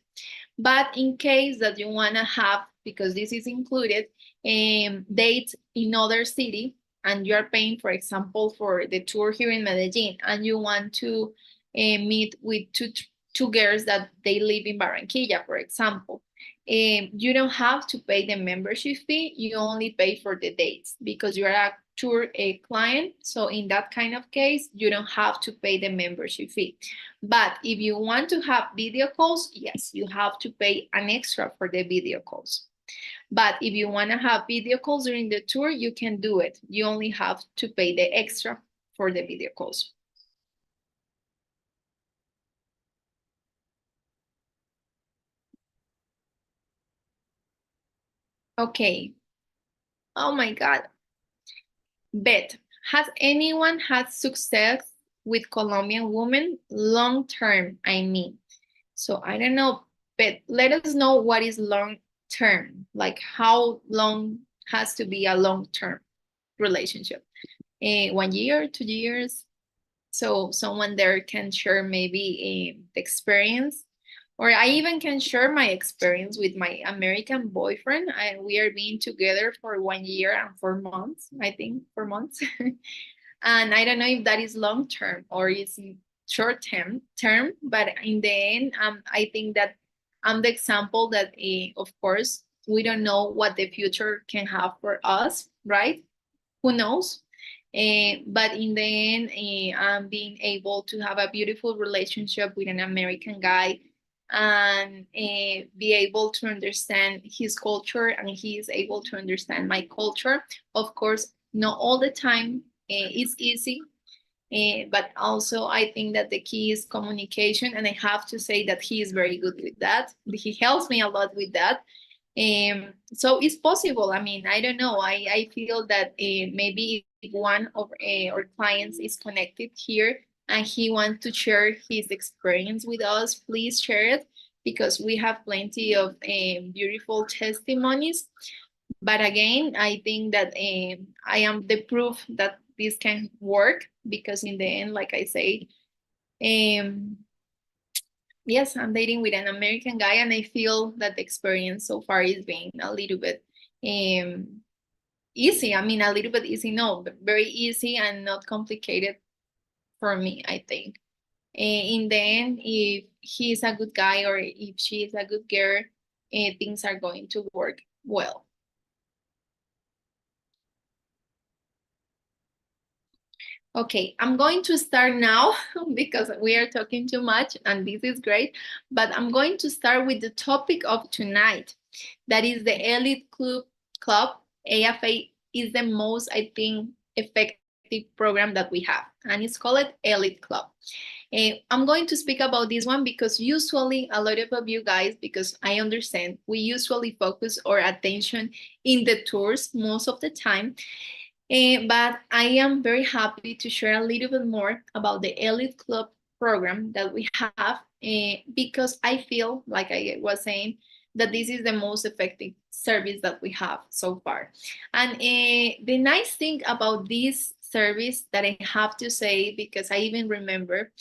[SPEAKER 4] But in case that you want to have, because this is included, dates in other city, and you are paying, for example, for the tour here in Medellin, and you want to meet with two girls that they live in Barranquilla, for example, you don't have to pay the membership fee. You only pay for the dates because you are a tour client. So in that kind of case, you don't have to pay the membership fee. But if you want to have video calls, yes, you have to pay an extra for the video calls. But if you want to have video calls during the tour, you can do it. You only have to pay the extra for the video calls. Okay. Oh my God. Bet, has anyone had success with Colombian women long term? I mean, so I don't know, but let us know what is long term, like how long has to be a long term relationship. 1 year, 2 years. So someone there can share maybe the experience, or I even can share my experience with my American boyfriend. We are being together for 1 year and 4 months, I think 4 months. And I don't know if that is long term or is short term, but in the end, I think that I'm the example that, of course, we don't know what the future can have for us, right? Who knows? But in the end, I'm being able to have a beautiful relationship with an American guy and be able to understand his culture, and he is able to understand my culture. Of course, not all the time it's easy, but also I think that the key is communication, and I have to say that he is very good with that. He helps me a lot with that. So it's possible. I mean, I don't know. I feel that maybe if one of our clients is connected here and he wants to share his experience with us, please share it, because we have plenty of beautiful testimonies. But again, I think that I am the proof that this can work, because in the end, like I say, yes, I'm dating with an American guy, and I feel that the experience so far is being a little bit easy. I mean, a little bit easy, no, but very easy and not complicated for me, I think. In the end, if he's a good guy or if she is a good girl, things are going to work well. Okay, I'm going to start now because we are talking too much and this is great, but I'm going to start with the topic of tonight. That is the Elite Club. AFA is the most, I think, effective program that we have, and it's called Elite Club. I'm going to speak about this one because usually a lot of you guys, because I understand, we usually focus our attention in the tours most of the time. But I am very happy to share a little bit more about the Elite Club program that we have, because I feel, like I was saying, that this is the most effective service that we have so far. And the nice thing about this service that I have to say, because I even remember,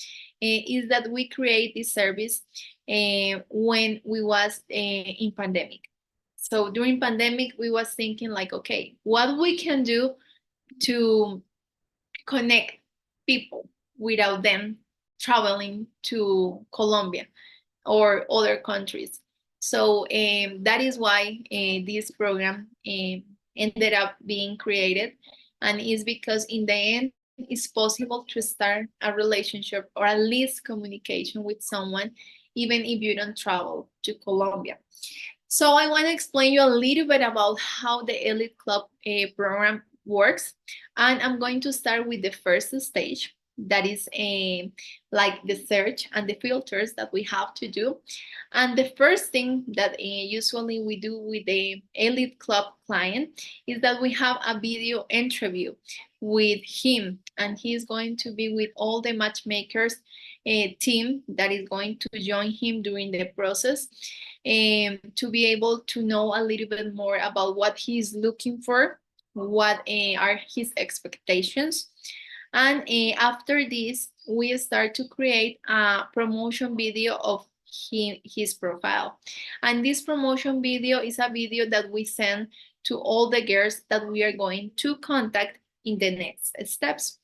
[SPEAKER 4] is that we create this service when we was in pandemic. So during pandemic, we was thinking like, okay, what we can do to connect people without them traveling to Colombia or other countries. So that is why this program ended up being created, and is because in the end it's possible to start a relationship or at least communication with someone even if you don't travel to Colombia. So I want to explain you a little bit about how the Elite Club program works. And I'm going to start with the first stage, that is like the search and the filters that we have to do. And the first thing that usually we do with the Elite Club client is that we have a video interview with him, and he's going to be with all the matchmakers team that is going to join him during the process, to be able to know a little bit more about what he's looking for, what are his expectations. And after this, we start to create a promotion video of his profile. And this promotion video is a video that we send to all the girls that we are going to contact in the next steps.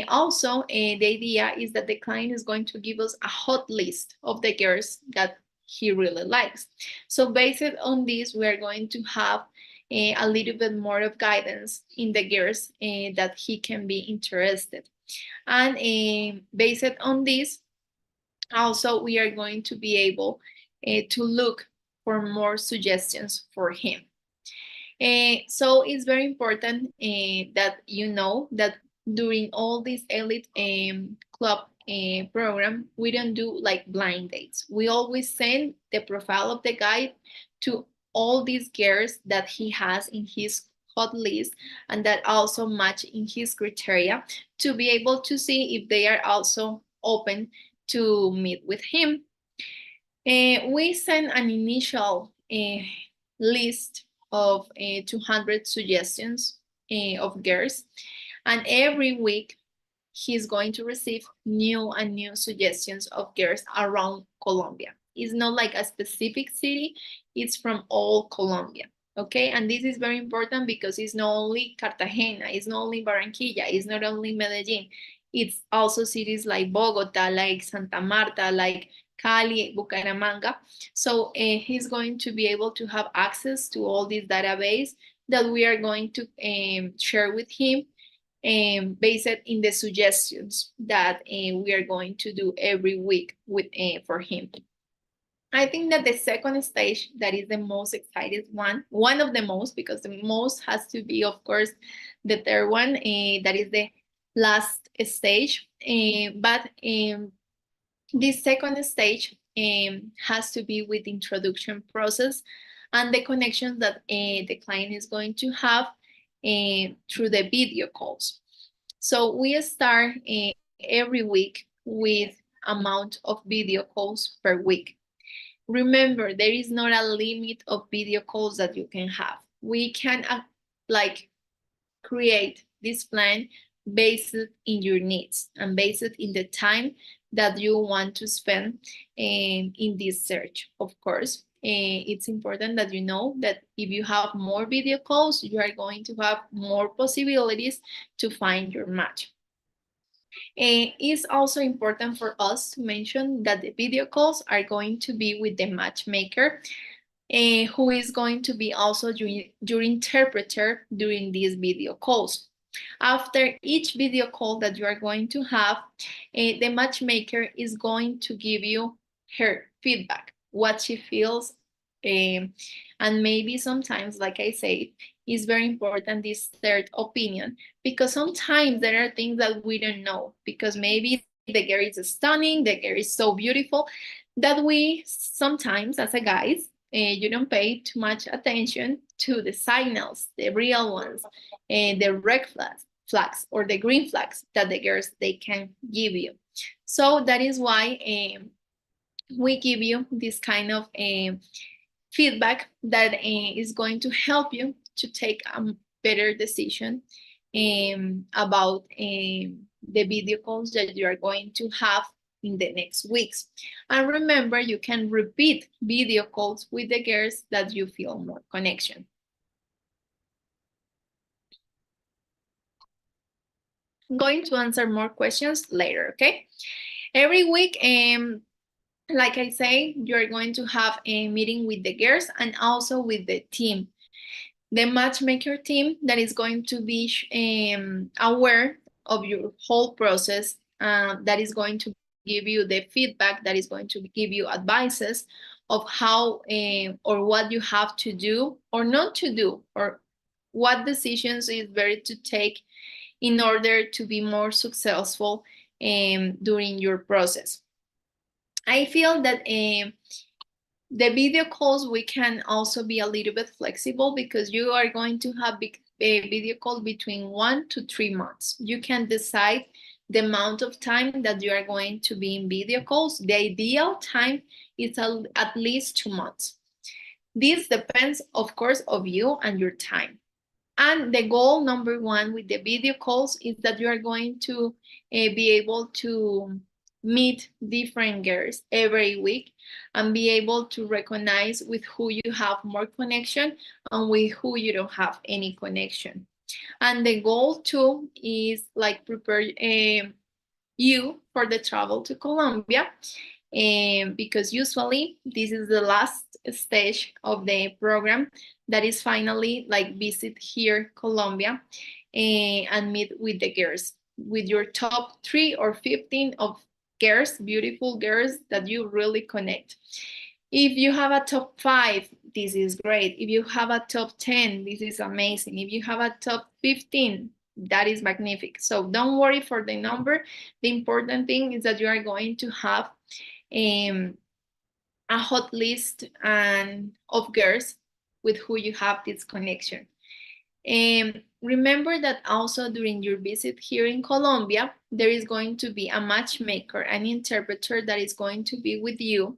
[SPEAKER 4] Also, the idea is that the client is going to give us a hot list of the girls that he really likes. So based on this, we are going to have a little bit more of guidance in the girls that he can be interested. And based on this, also we are going to be able to look for more suggestions for him. So it's very important that you know that during all this Elite Club program, we don't do like blind dates. We always send the profile of the guy to all these girls that he has in his hot list and that also match in his criteria, to be able to see if they are also open to meet with him. We send an initial list of 200 suggestions of girls, and every week he's going to receive new and new suggestions of girls around Colombia. It's not like a specific city, it's from all Colombia. Okay, and this is very important because it's not only Cartagena, it's not only Barranquilla, it's not only Medellin, it's also cities like Bogota, like Santa Marta, like Cali, Bucaramanga. So he's going to be able to have access to all these database that we are going to share with him, based in the suggestions that we are going to do every week with for him. I think that the second stage, that is the most excited one of the most, because the most has to be, of course, the third one, that is the last stage. But this second stage has to be with the introduction process and the connections that the client is going to have through the video calls. So we start every week with amount of video calls per week. Remember, there is not a limit of video calls that you can have. We can like create this plan based in your needs and based in the time that you want to spend in this search. Of course, it's important that you know that if you have more video calls, you are going to have more possibilities to find your match. It's also important for us to mention that the video calls are going to be with the matchmaker, who is going to be also your interpreter during these video calls. After each video call that you are going to have, the matchmaker is going to give you her feedback, what she feels, and maybe sometimes, like I said, is very important, this third opinion, because sometimes there are things that we don't know, because maybe the girl is stunning, the girl is so beautiful, that we sometimes, as a guys, you don't pay too much attention to the signals, the real ones, the red flags or the green flags that the girls, they can give you. So that is why we give you this kind of feedback that is going to help you to take a better decision about the video calls that you are going to have in the next weeks. And remember, you can repeat video calls with the girls that you feel more connection. I'm going to answer more questions later, okay? Every week, like I say, you're going to have a meeting with the girls and also with the team. The matchmaker team that is going to be aware of your whole process, that is going to give you the feedback, that is going to give you advices of how or what you have to do or not to do, or what decisions is better to take in order to be more successful during your process. I feel that the video calls, we can also be a little bit flexible, because you are going to have a video call between 1 to 3 months. You can decide the amount of time that you are going to be in video calls. The ideal time is at least 2 months. This depends, of course, of you and your time. And the goal number one with the video calls is that you are going to be able to meet different girls every week and be able to recognize with who you have more connection and with who you don't have any connection. And the goal too is like prepare you for the travel to Colombia, because usually this is the last stage of the program, that is finally like visit here Colombia and meet with the girls, with your top 3 or 15 of girls, beautiful girls that you really connect. If you have a top 5, this is great. If you have a top 10, this is amazing. If you have a top 15, that is magnificent. So don't worry for the number. The important thing is that you are going to have a hot list of girls with who you have this connection. Remember that also during your visit here in Colombia, there is going to be a matchmaker, an interpreter that is going to be with you,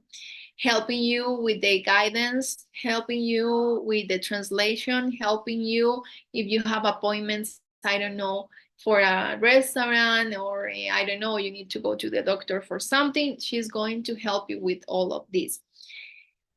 [SPEAKER 4] helping you with the guidance, helping you with the translation, helping you if you have appointments, I don't know, for a restaurant, or I don't know, you need to go to the doctor for something. She's going to help you with all of this.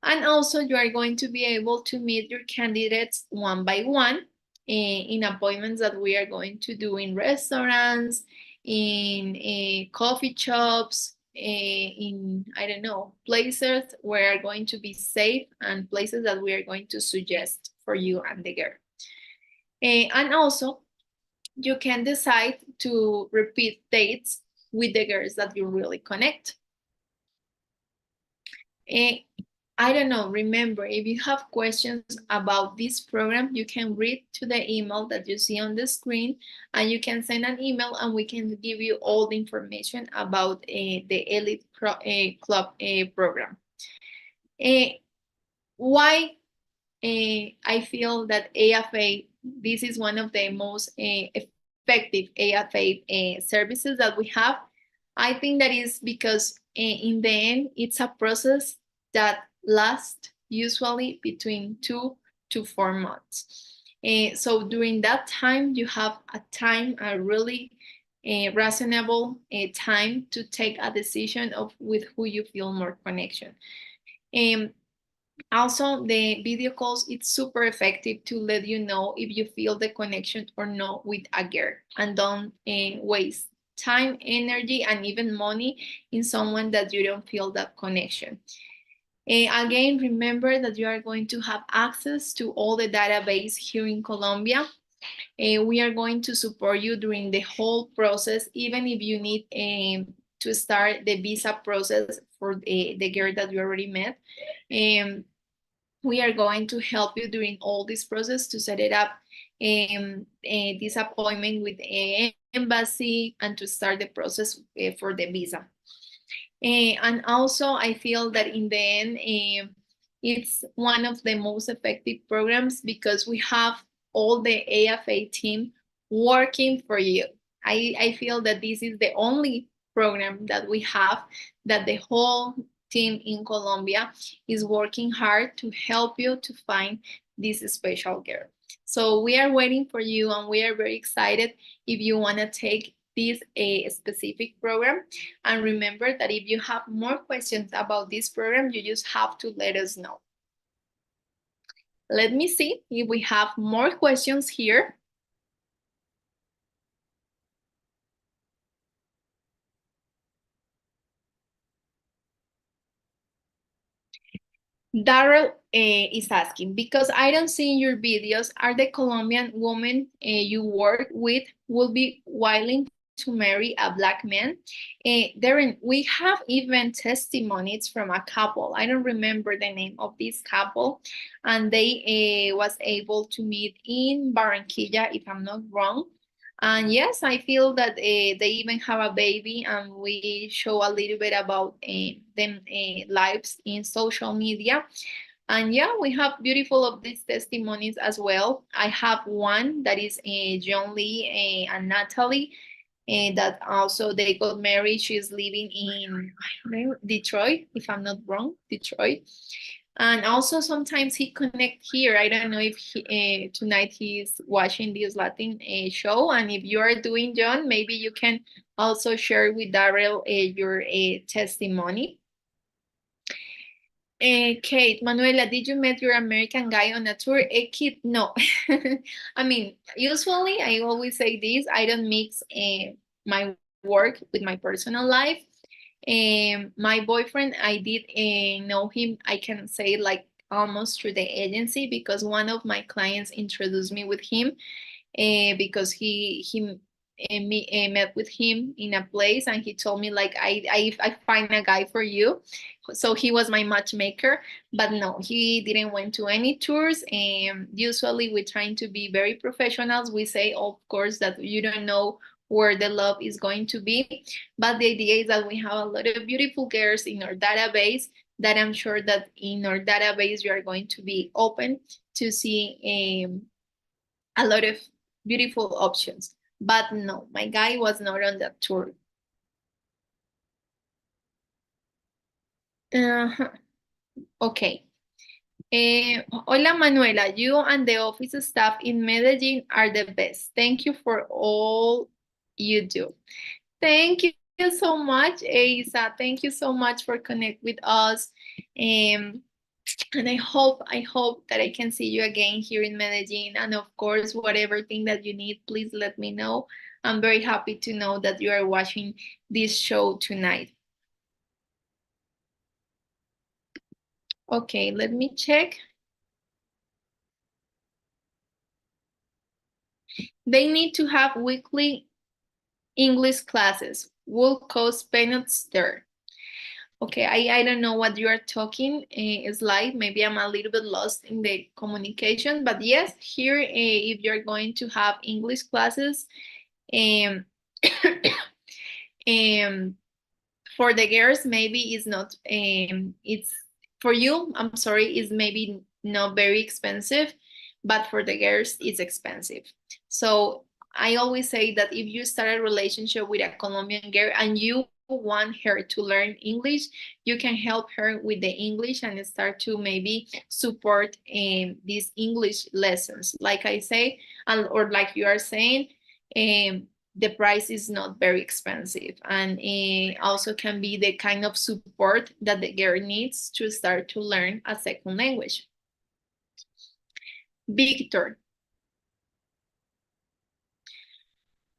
[SPEAKER 4] And also you are going to be able to meet your candidates one by one in appointments that we are going to do in restaurants, in coffee shops, in, I don't know, places where are going to be safe and places that we are going to suggest for you and the girl. And also, you can decide to repeat dates with the girls that you really connect. I don't know, remember, if you have questions about this program, you can read to the email that you see on the screen, and you can send an email and we can give you all the information about the Elite Club program. Why I feel that AFA, this is one of the most effective AFA services that we have. I think that is because in the end, it's a process that lasts usually between 2 to 4 months. So during that time, you have a really reasonable time to take a decision of with who you feel more connection. Also, the video calls, it's super effective to let you know if you feel the connection or not with a girl, and don't waste time, energy, and even money in someone that you don't feel that connection. Again, remember that you are going to have access to all the database here in Colombia. We are going to support you during the whole process, even if you need to start the visa process for the girl that you already met. We are going to help you during all this process to set it up, this appointment with the embassy, and to start the process for the visa. And also, I feel that in the end, it's one of the most effective programs because we have all the AFA team working for you. I feel that this is the only program that we have that the whole team in Colombia is working hard to help you to find this special girl. So we are waiting for you, and we are very excited if you want to take this specific program. And remember that if you have more questions about this program, you just have to let us know. Let me see if we have more questions here. Daryl is asking, because I don't see in your videos, are the Colombian women you work with will be willing to marry a black man? Darren, we have even testimonies from a couple. I don't remember the name of this couple, and they was able to meet in Barranquilla, if I'm not wrong. And yes, I feel that they even have a baby, and we show a little bit about them lives in social media. And yeah, we have beautiful of these testimonies as well. I have one that is John Lee and Natalie, that also they got married. She's living in Detroit, if I'm not wrong, Detroit. And also sometimes he connect here. I don't know if tonight he's watching this Latin show. And if you are doing, John, maybe you can also share with Daryl your testimony. Kate, Manuela, did you meet your American guy on a tour? Kate, no. I mean, usually I always say this, I don't mix my work with my personal life. My boyfriend, I did know him, I can say like almost through the agency, because one of my clients introduced me with him, because he met with him in a place, and he told me like, I find a guy for you. So he was my matchmaker, but no, he didn't went to any tours. And usually we're trying to be very professionals. We say, of course, that you don't know where the love is going to be, but the idea is that we have a lot of beautiful girls in our database, that I'm sure that in our database you are going to be open to see a lot of beautiful options. But no, my guy was not on that tour. Okay. Hola Manuela, you and the office staff in Medellin are the best. Thank you for all you do. Thank you so much, Isa. Thank you so much for connect with us. And I hope that I can see you again here in Medellin. And of course, whatever thing that you need, please let me know. I'm very happy to know that you are watching this show tonight. Okay, let me check. They need to have weekly English classes. Will cost peanuts there. Okay, I don't know what you are talking. It's like maybe I'm a little bit lost in the communication, but yes, here if you're going to have English classes, um, for the girls maybe it's not it's for you. I'm sorry, it's maybe not very expensive, but for the girls it's expensive. So I always say that if you start a relationship with a Colombian girl and you want her to learn English, you can help her with the English and start to maybe support these English lessons. Like I say, or like you are saying, the price is not very expensive, and it also can be the kind of support that the girl needs to start to learn a second language. Victor.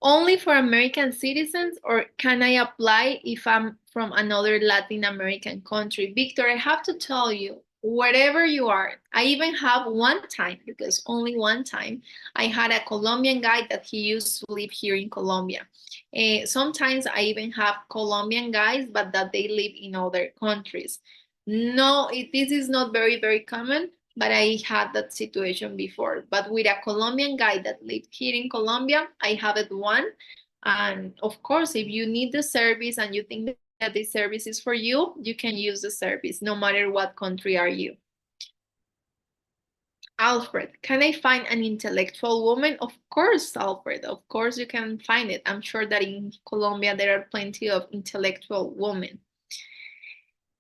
[SPEAKER 4] Only for American citizens, or can I apply if I'm from another Latin American country? Victor, I have to tell you, wherever you are, I even have one time, because only one time, I had a Colombian guy that he used to live here in Colombia. Sometimes I even have Colombian guys, but that they live in other countries. No, this is not very, very common, but I had that situation before. But with a Colombian guy that lived here in Colombia, I have it one. And of course, if you need the service and you think that the service is for you, you can use the service no matter what country are you. Alfred, can I find an intellectual woman? Of course, Alfred, of course you can find it. I'm sure that in Colombia there are plenty of intellectual women.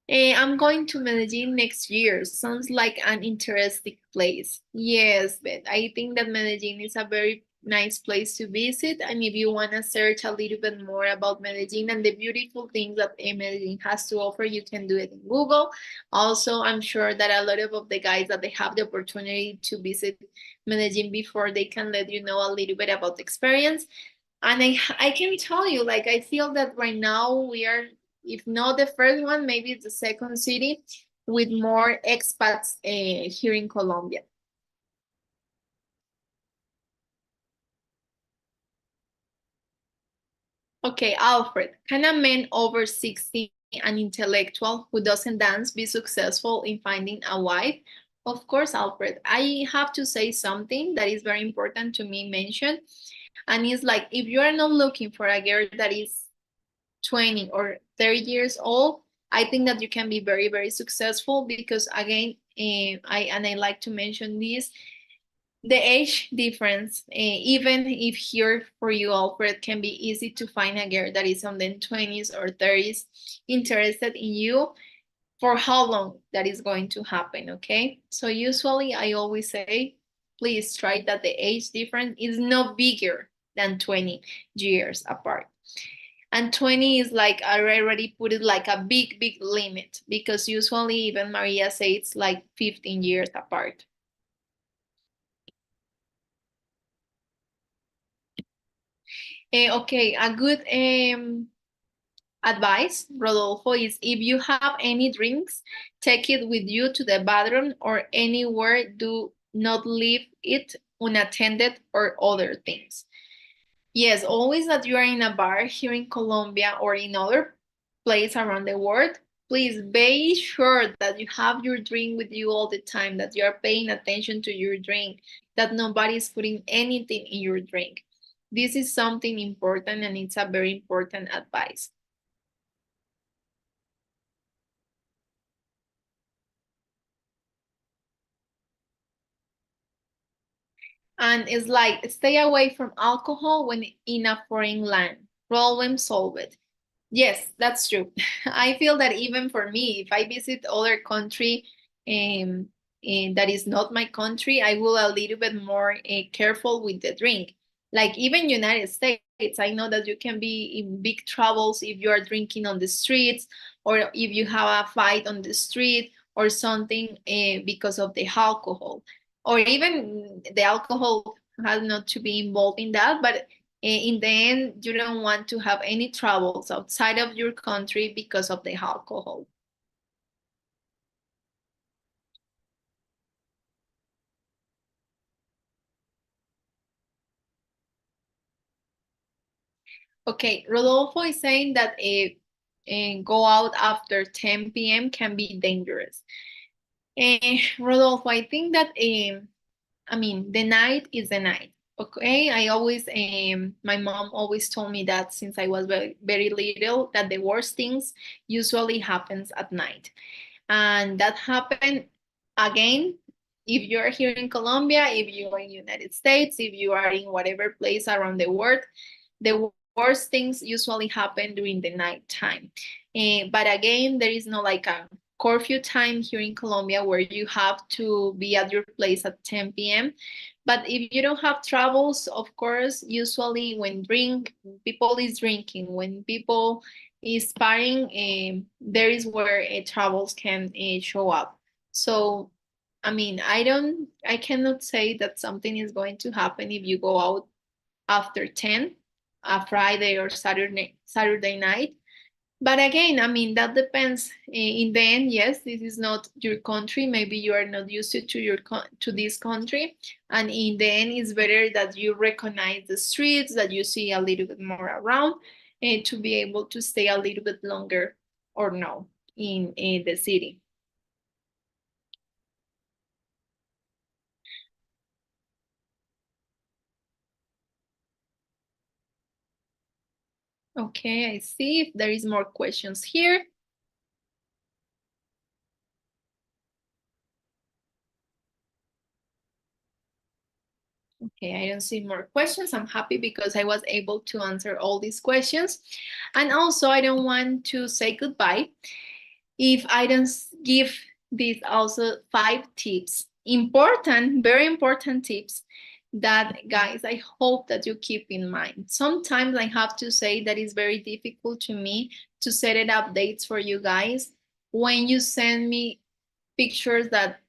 [SPEAKER 4] I'm going to Medellin next year. Sounds like an interesting place. Yes, but I think that Medellin is a very nice place to visit. And if you want to search a little bit more about Medellin and the beautiful things that Medellin has to offer, you can do it in Google. Also, I'm sure that a lot of the guys that they have the opportunity to visit Medellin before, they can let you know a little bit about the experience. And I can tell you, like, I feel that right now we are, if not the first one, maybe it's the second city with more expats here in Colombia. Okay, Alfred, can a man over 60, an intellectual who doesn't dance, be successful in finding a wife? Of course, Alfred. I have to say something that is very important to me mention. And it's like, if you are not looking for a girl that is 20 or 30 years old, I think that you can be very, very successful because again, I like to mention this, the age difference, even if here for you, Alfred, can be easy to find a girl that is on the 20s or 30s interested in you. For how long that is going to happen, okay? So usually I always say, please try that the age difference is no bigger than 20 years apart. And 20 is like, I already put it like a big, big limit, because usually even Maria says it's like 15 years apart. Okay, a good advice, Rodolfo, is if you have any drinks, take it with you to the bathroom or anywhere. Do not leave it unattended or other things. Yes, always that you are in a bar here in Colombia or in other place around the world, please be sure that you have your drink with you all the time, that you are paying attention to your drink, that nobody is putting anything in your drink. This is something important and it's a very important advice. And it's like, stay away from alcohol when in a foreign land. Problem solved. Yes, that's true. I feel that even for me, if I visit other country that is not my country, I will a little bit more careful with the drink. Like even United States, I know that you can be in big troubles if you are drinking on the streets, or if you have a fight on the street, or something because of the alcohol, or even the alcohol has not to be involved in that, but in the end, you don't want to have any troubles outside of your country because of the alcohol. Okay, Rodolfo is saying that go out after 10 p.m. can be dangerous. Rodolfo, I think that I mean, the night is the night. Okay, I always my mom always told me that since I was very, very little, that the worst things usually happens at night. And that happened again if you're here in Colombia, if you're in the United States, if you are in whatever place around the world, the worst things usually happen during the night time. But again, there is no like a curfew time here in Colombia where you have to be at your place at 10 p.m. But if you don't have travels, of course, usually when people is drinking, when people is partying, there is where travels can show up. So, I mean, I cannot say that something is going to happen if you go out after 10, a Friday or Saturday night. But again, I mean, that depends. In the end, yes, this is not your country. Maybe you are not used to this country. And in the end, it's better that you recognize the streets, that you see a little bit more around, and to be able to stay a little bit longer or no in the city. Okay, I see if there is more questions here. Okay, I don't see more questions. I'm happy because I was able to answer all these questions. And also, I don't want to say goodbye if I don't give these also 5 tips, important, very important tips that, guys, I hope that you keep in mind. Sometimes I have to say that it's very difficult to me to set it updates for you guys when you send me pictures that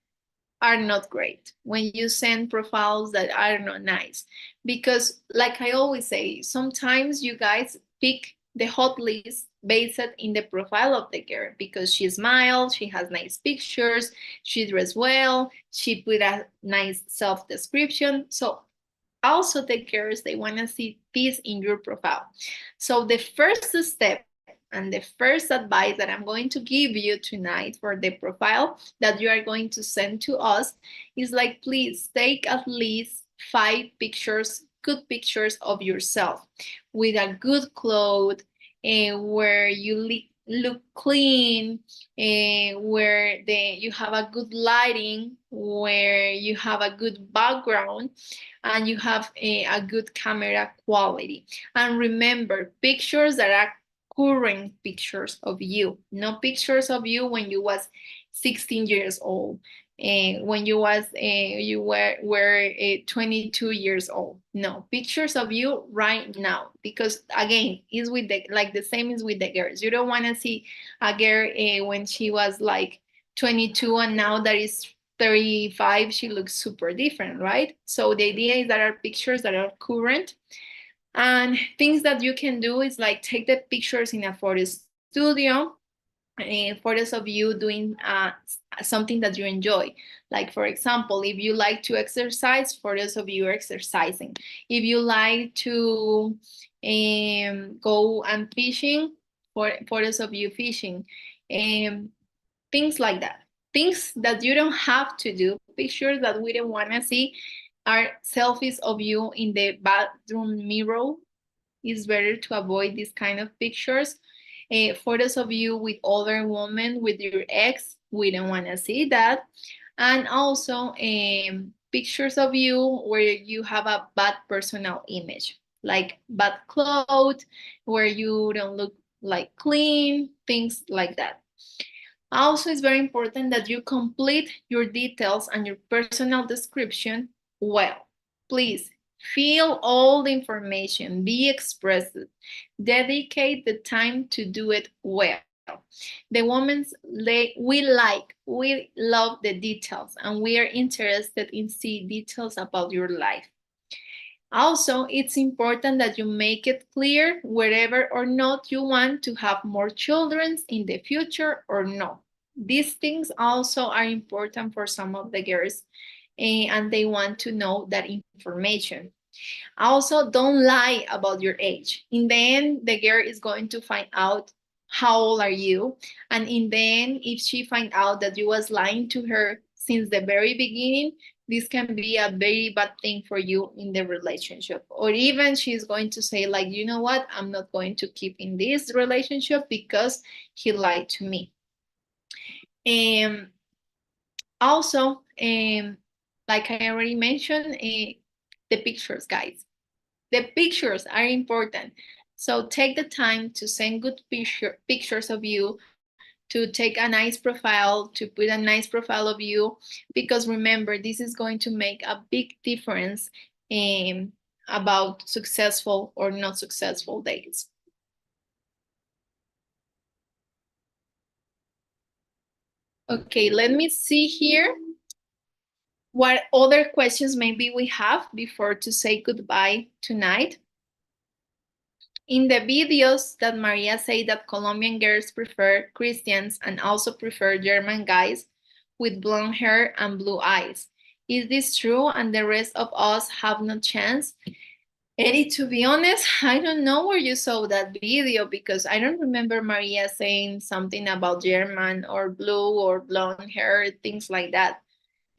[SPEAKER 4] are not great, when you send profiles that are not nice. Because like I always say, sometimes you guys pick the hot list based in the profile of the girl because she smiles, she has nice pictures, she dressed well, she put a nice self-description. So also the girls, they want to see this in your profile. So the first step and the first advice that I'm going to give you tonight for the profile that you are going to send to us is like, please take at least 5 pictures, good pictures of yourself with a good clothes, where you look clean, where you have a good lighting, where you have a good background, and you have a good camera quality. And remember, pictures that are current pictures of you, no pictures of you when you was 16 years old, when you were 22 years old. No, pictures of you right now, because again, is with the same is with the girls. You don't want to see a girl when she was like 22 and now that is 35, she looks super different, right? So the idea is that are pictures that are current. And things that you can do is like take the pictures in a photo studio, photos of you doing something that you enjoy. Like, for example, if you like to exercise, photos of you exercising. If you like to go and fishing, photos of you fishing. Things like that. Things that you don't have to do, pictures that we don't want to see, are selfies of you in the bathroom mirror. It's better to avoid these kind of pictures. Photos of you with other women, with your ex, we don't want to see that. And also pictures of you where you have a bad personal image, like bad clothes, where you don't look like clean, things like that. Also, it's very important that you complete your details and your personal description well. Please fill all the information, be expressive, dedicate the time to do it well. The we love the details, and we are interested in see details about your life. Also, it's important that you make it clear whether or not you want to have more children in the future or no. These things also are important for some of the girls, and they want to know that information. Also, don't lie about your age. In the end, the girl is going to find out how old are you, and in the end, if she find out that you was lying to her since the very beginning, this can be a very bad thing for you in the relationship. Or even she's going to say like, you know what, I'm not going to keep in this relationship because he lied to me. Also, like I already mentioned, the pictures, guys. The pictures are important. So take the time to send good pictures of you, to take a nice profile, to put a nice profile of you, because remember, this is going to make a big difference about successful or not successful dates. Okay, let me see here what other questions maybe we have before to say goodbye tonight. In the videos that Maria said that Colombian girls prefer Christians and also prefer German guys with blonde hair and blue eyes. Is this true and the rest of us have no chance? Eddie, to be honest, I don't know where you saw that video because I don't remember Maria saying something about German or blue or blonde hair, things like that.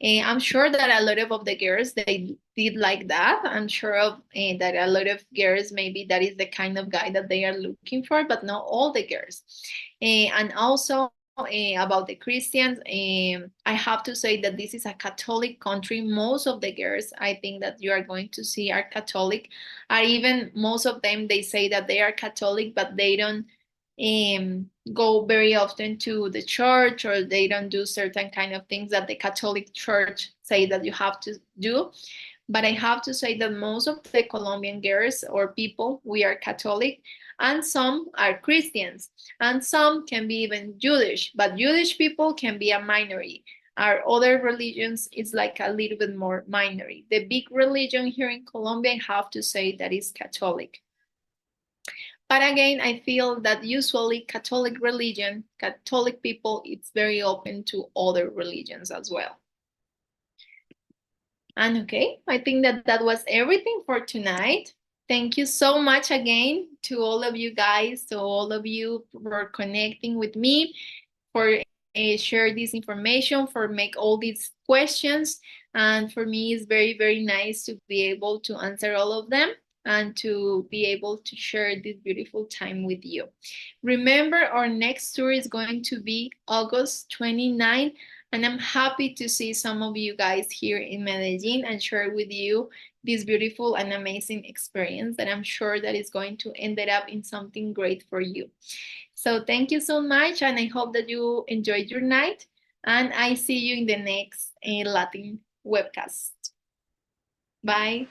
[SPEAKER 4] I'm sure that a lot of the girls, they did like that. I'm sure of that a lot of girls, maybe that is the kind of guy that they are looking for, but not all the girls. And also about the Christians, I have to say that this is a Catholic country. Most of the girls I think that you are going to see are Catholic. Or even most of them, they say that they are Catholic, but they don't go very often to the church, or they don't do certain kind of things that the Catholic Church say that you have to do. But I have to say that most of the Colombian girls or people, we are Catholic, and some are Christians, and some can be even Jewish, but Jewish people can be a minority. Our other religions is like a little bit more minority. The big religion here in Colombia, I have to say that is Catholic. But again, I feel that usually Catholic religion, Catholic people, it's very open to other religions as well. And okay, I think that that was everything for tonight. Thank you so much again to all of you guys, to all of you for connecting with me, for share this information, for make all these questions. And for me, it's very, very nice to be able to answer all of them and to be able to share this beautiful time with you. Remember, our next tour is going to be August 29th, and I'm happy to see some of you guys here in Medellin and share with you this beautiful and amazing experience that I'm sure that is going to end up in something great for you. So thank you so much, and I hope that you enjoyed your night, and I see you in the next Latin webcast. Bye.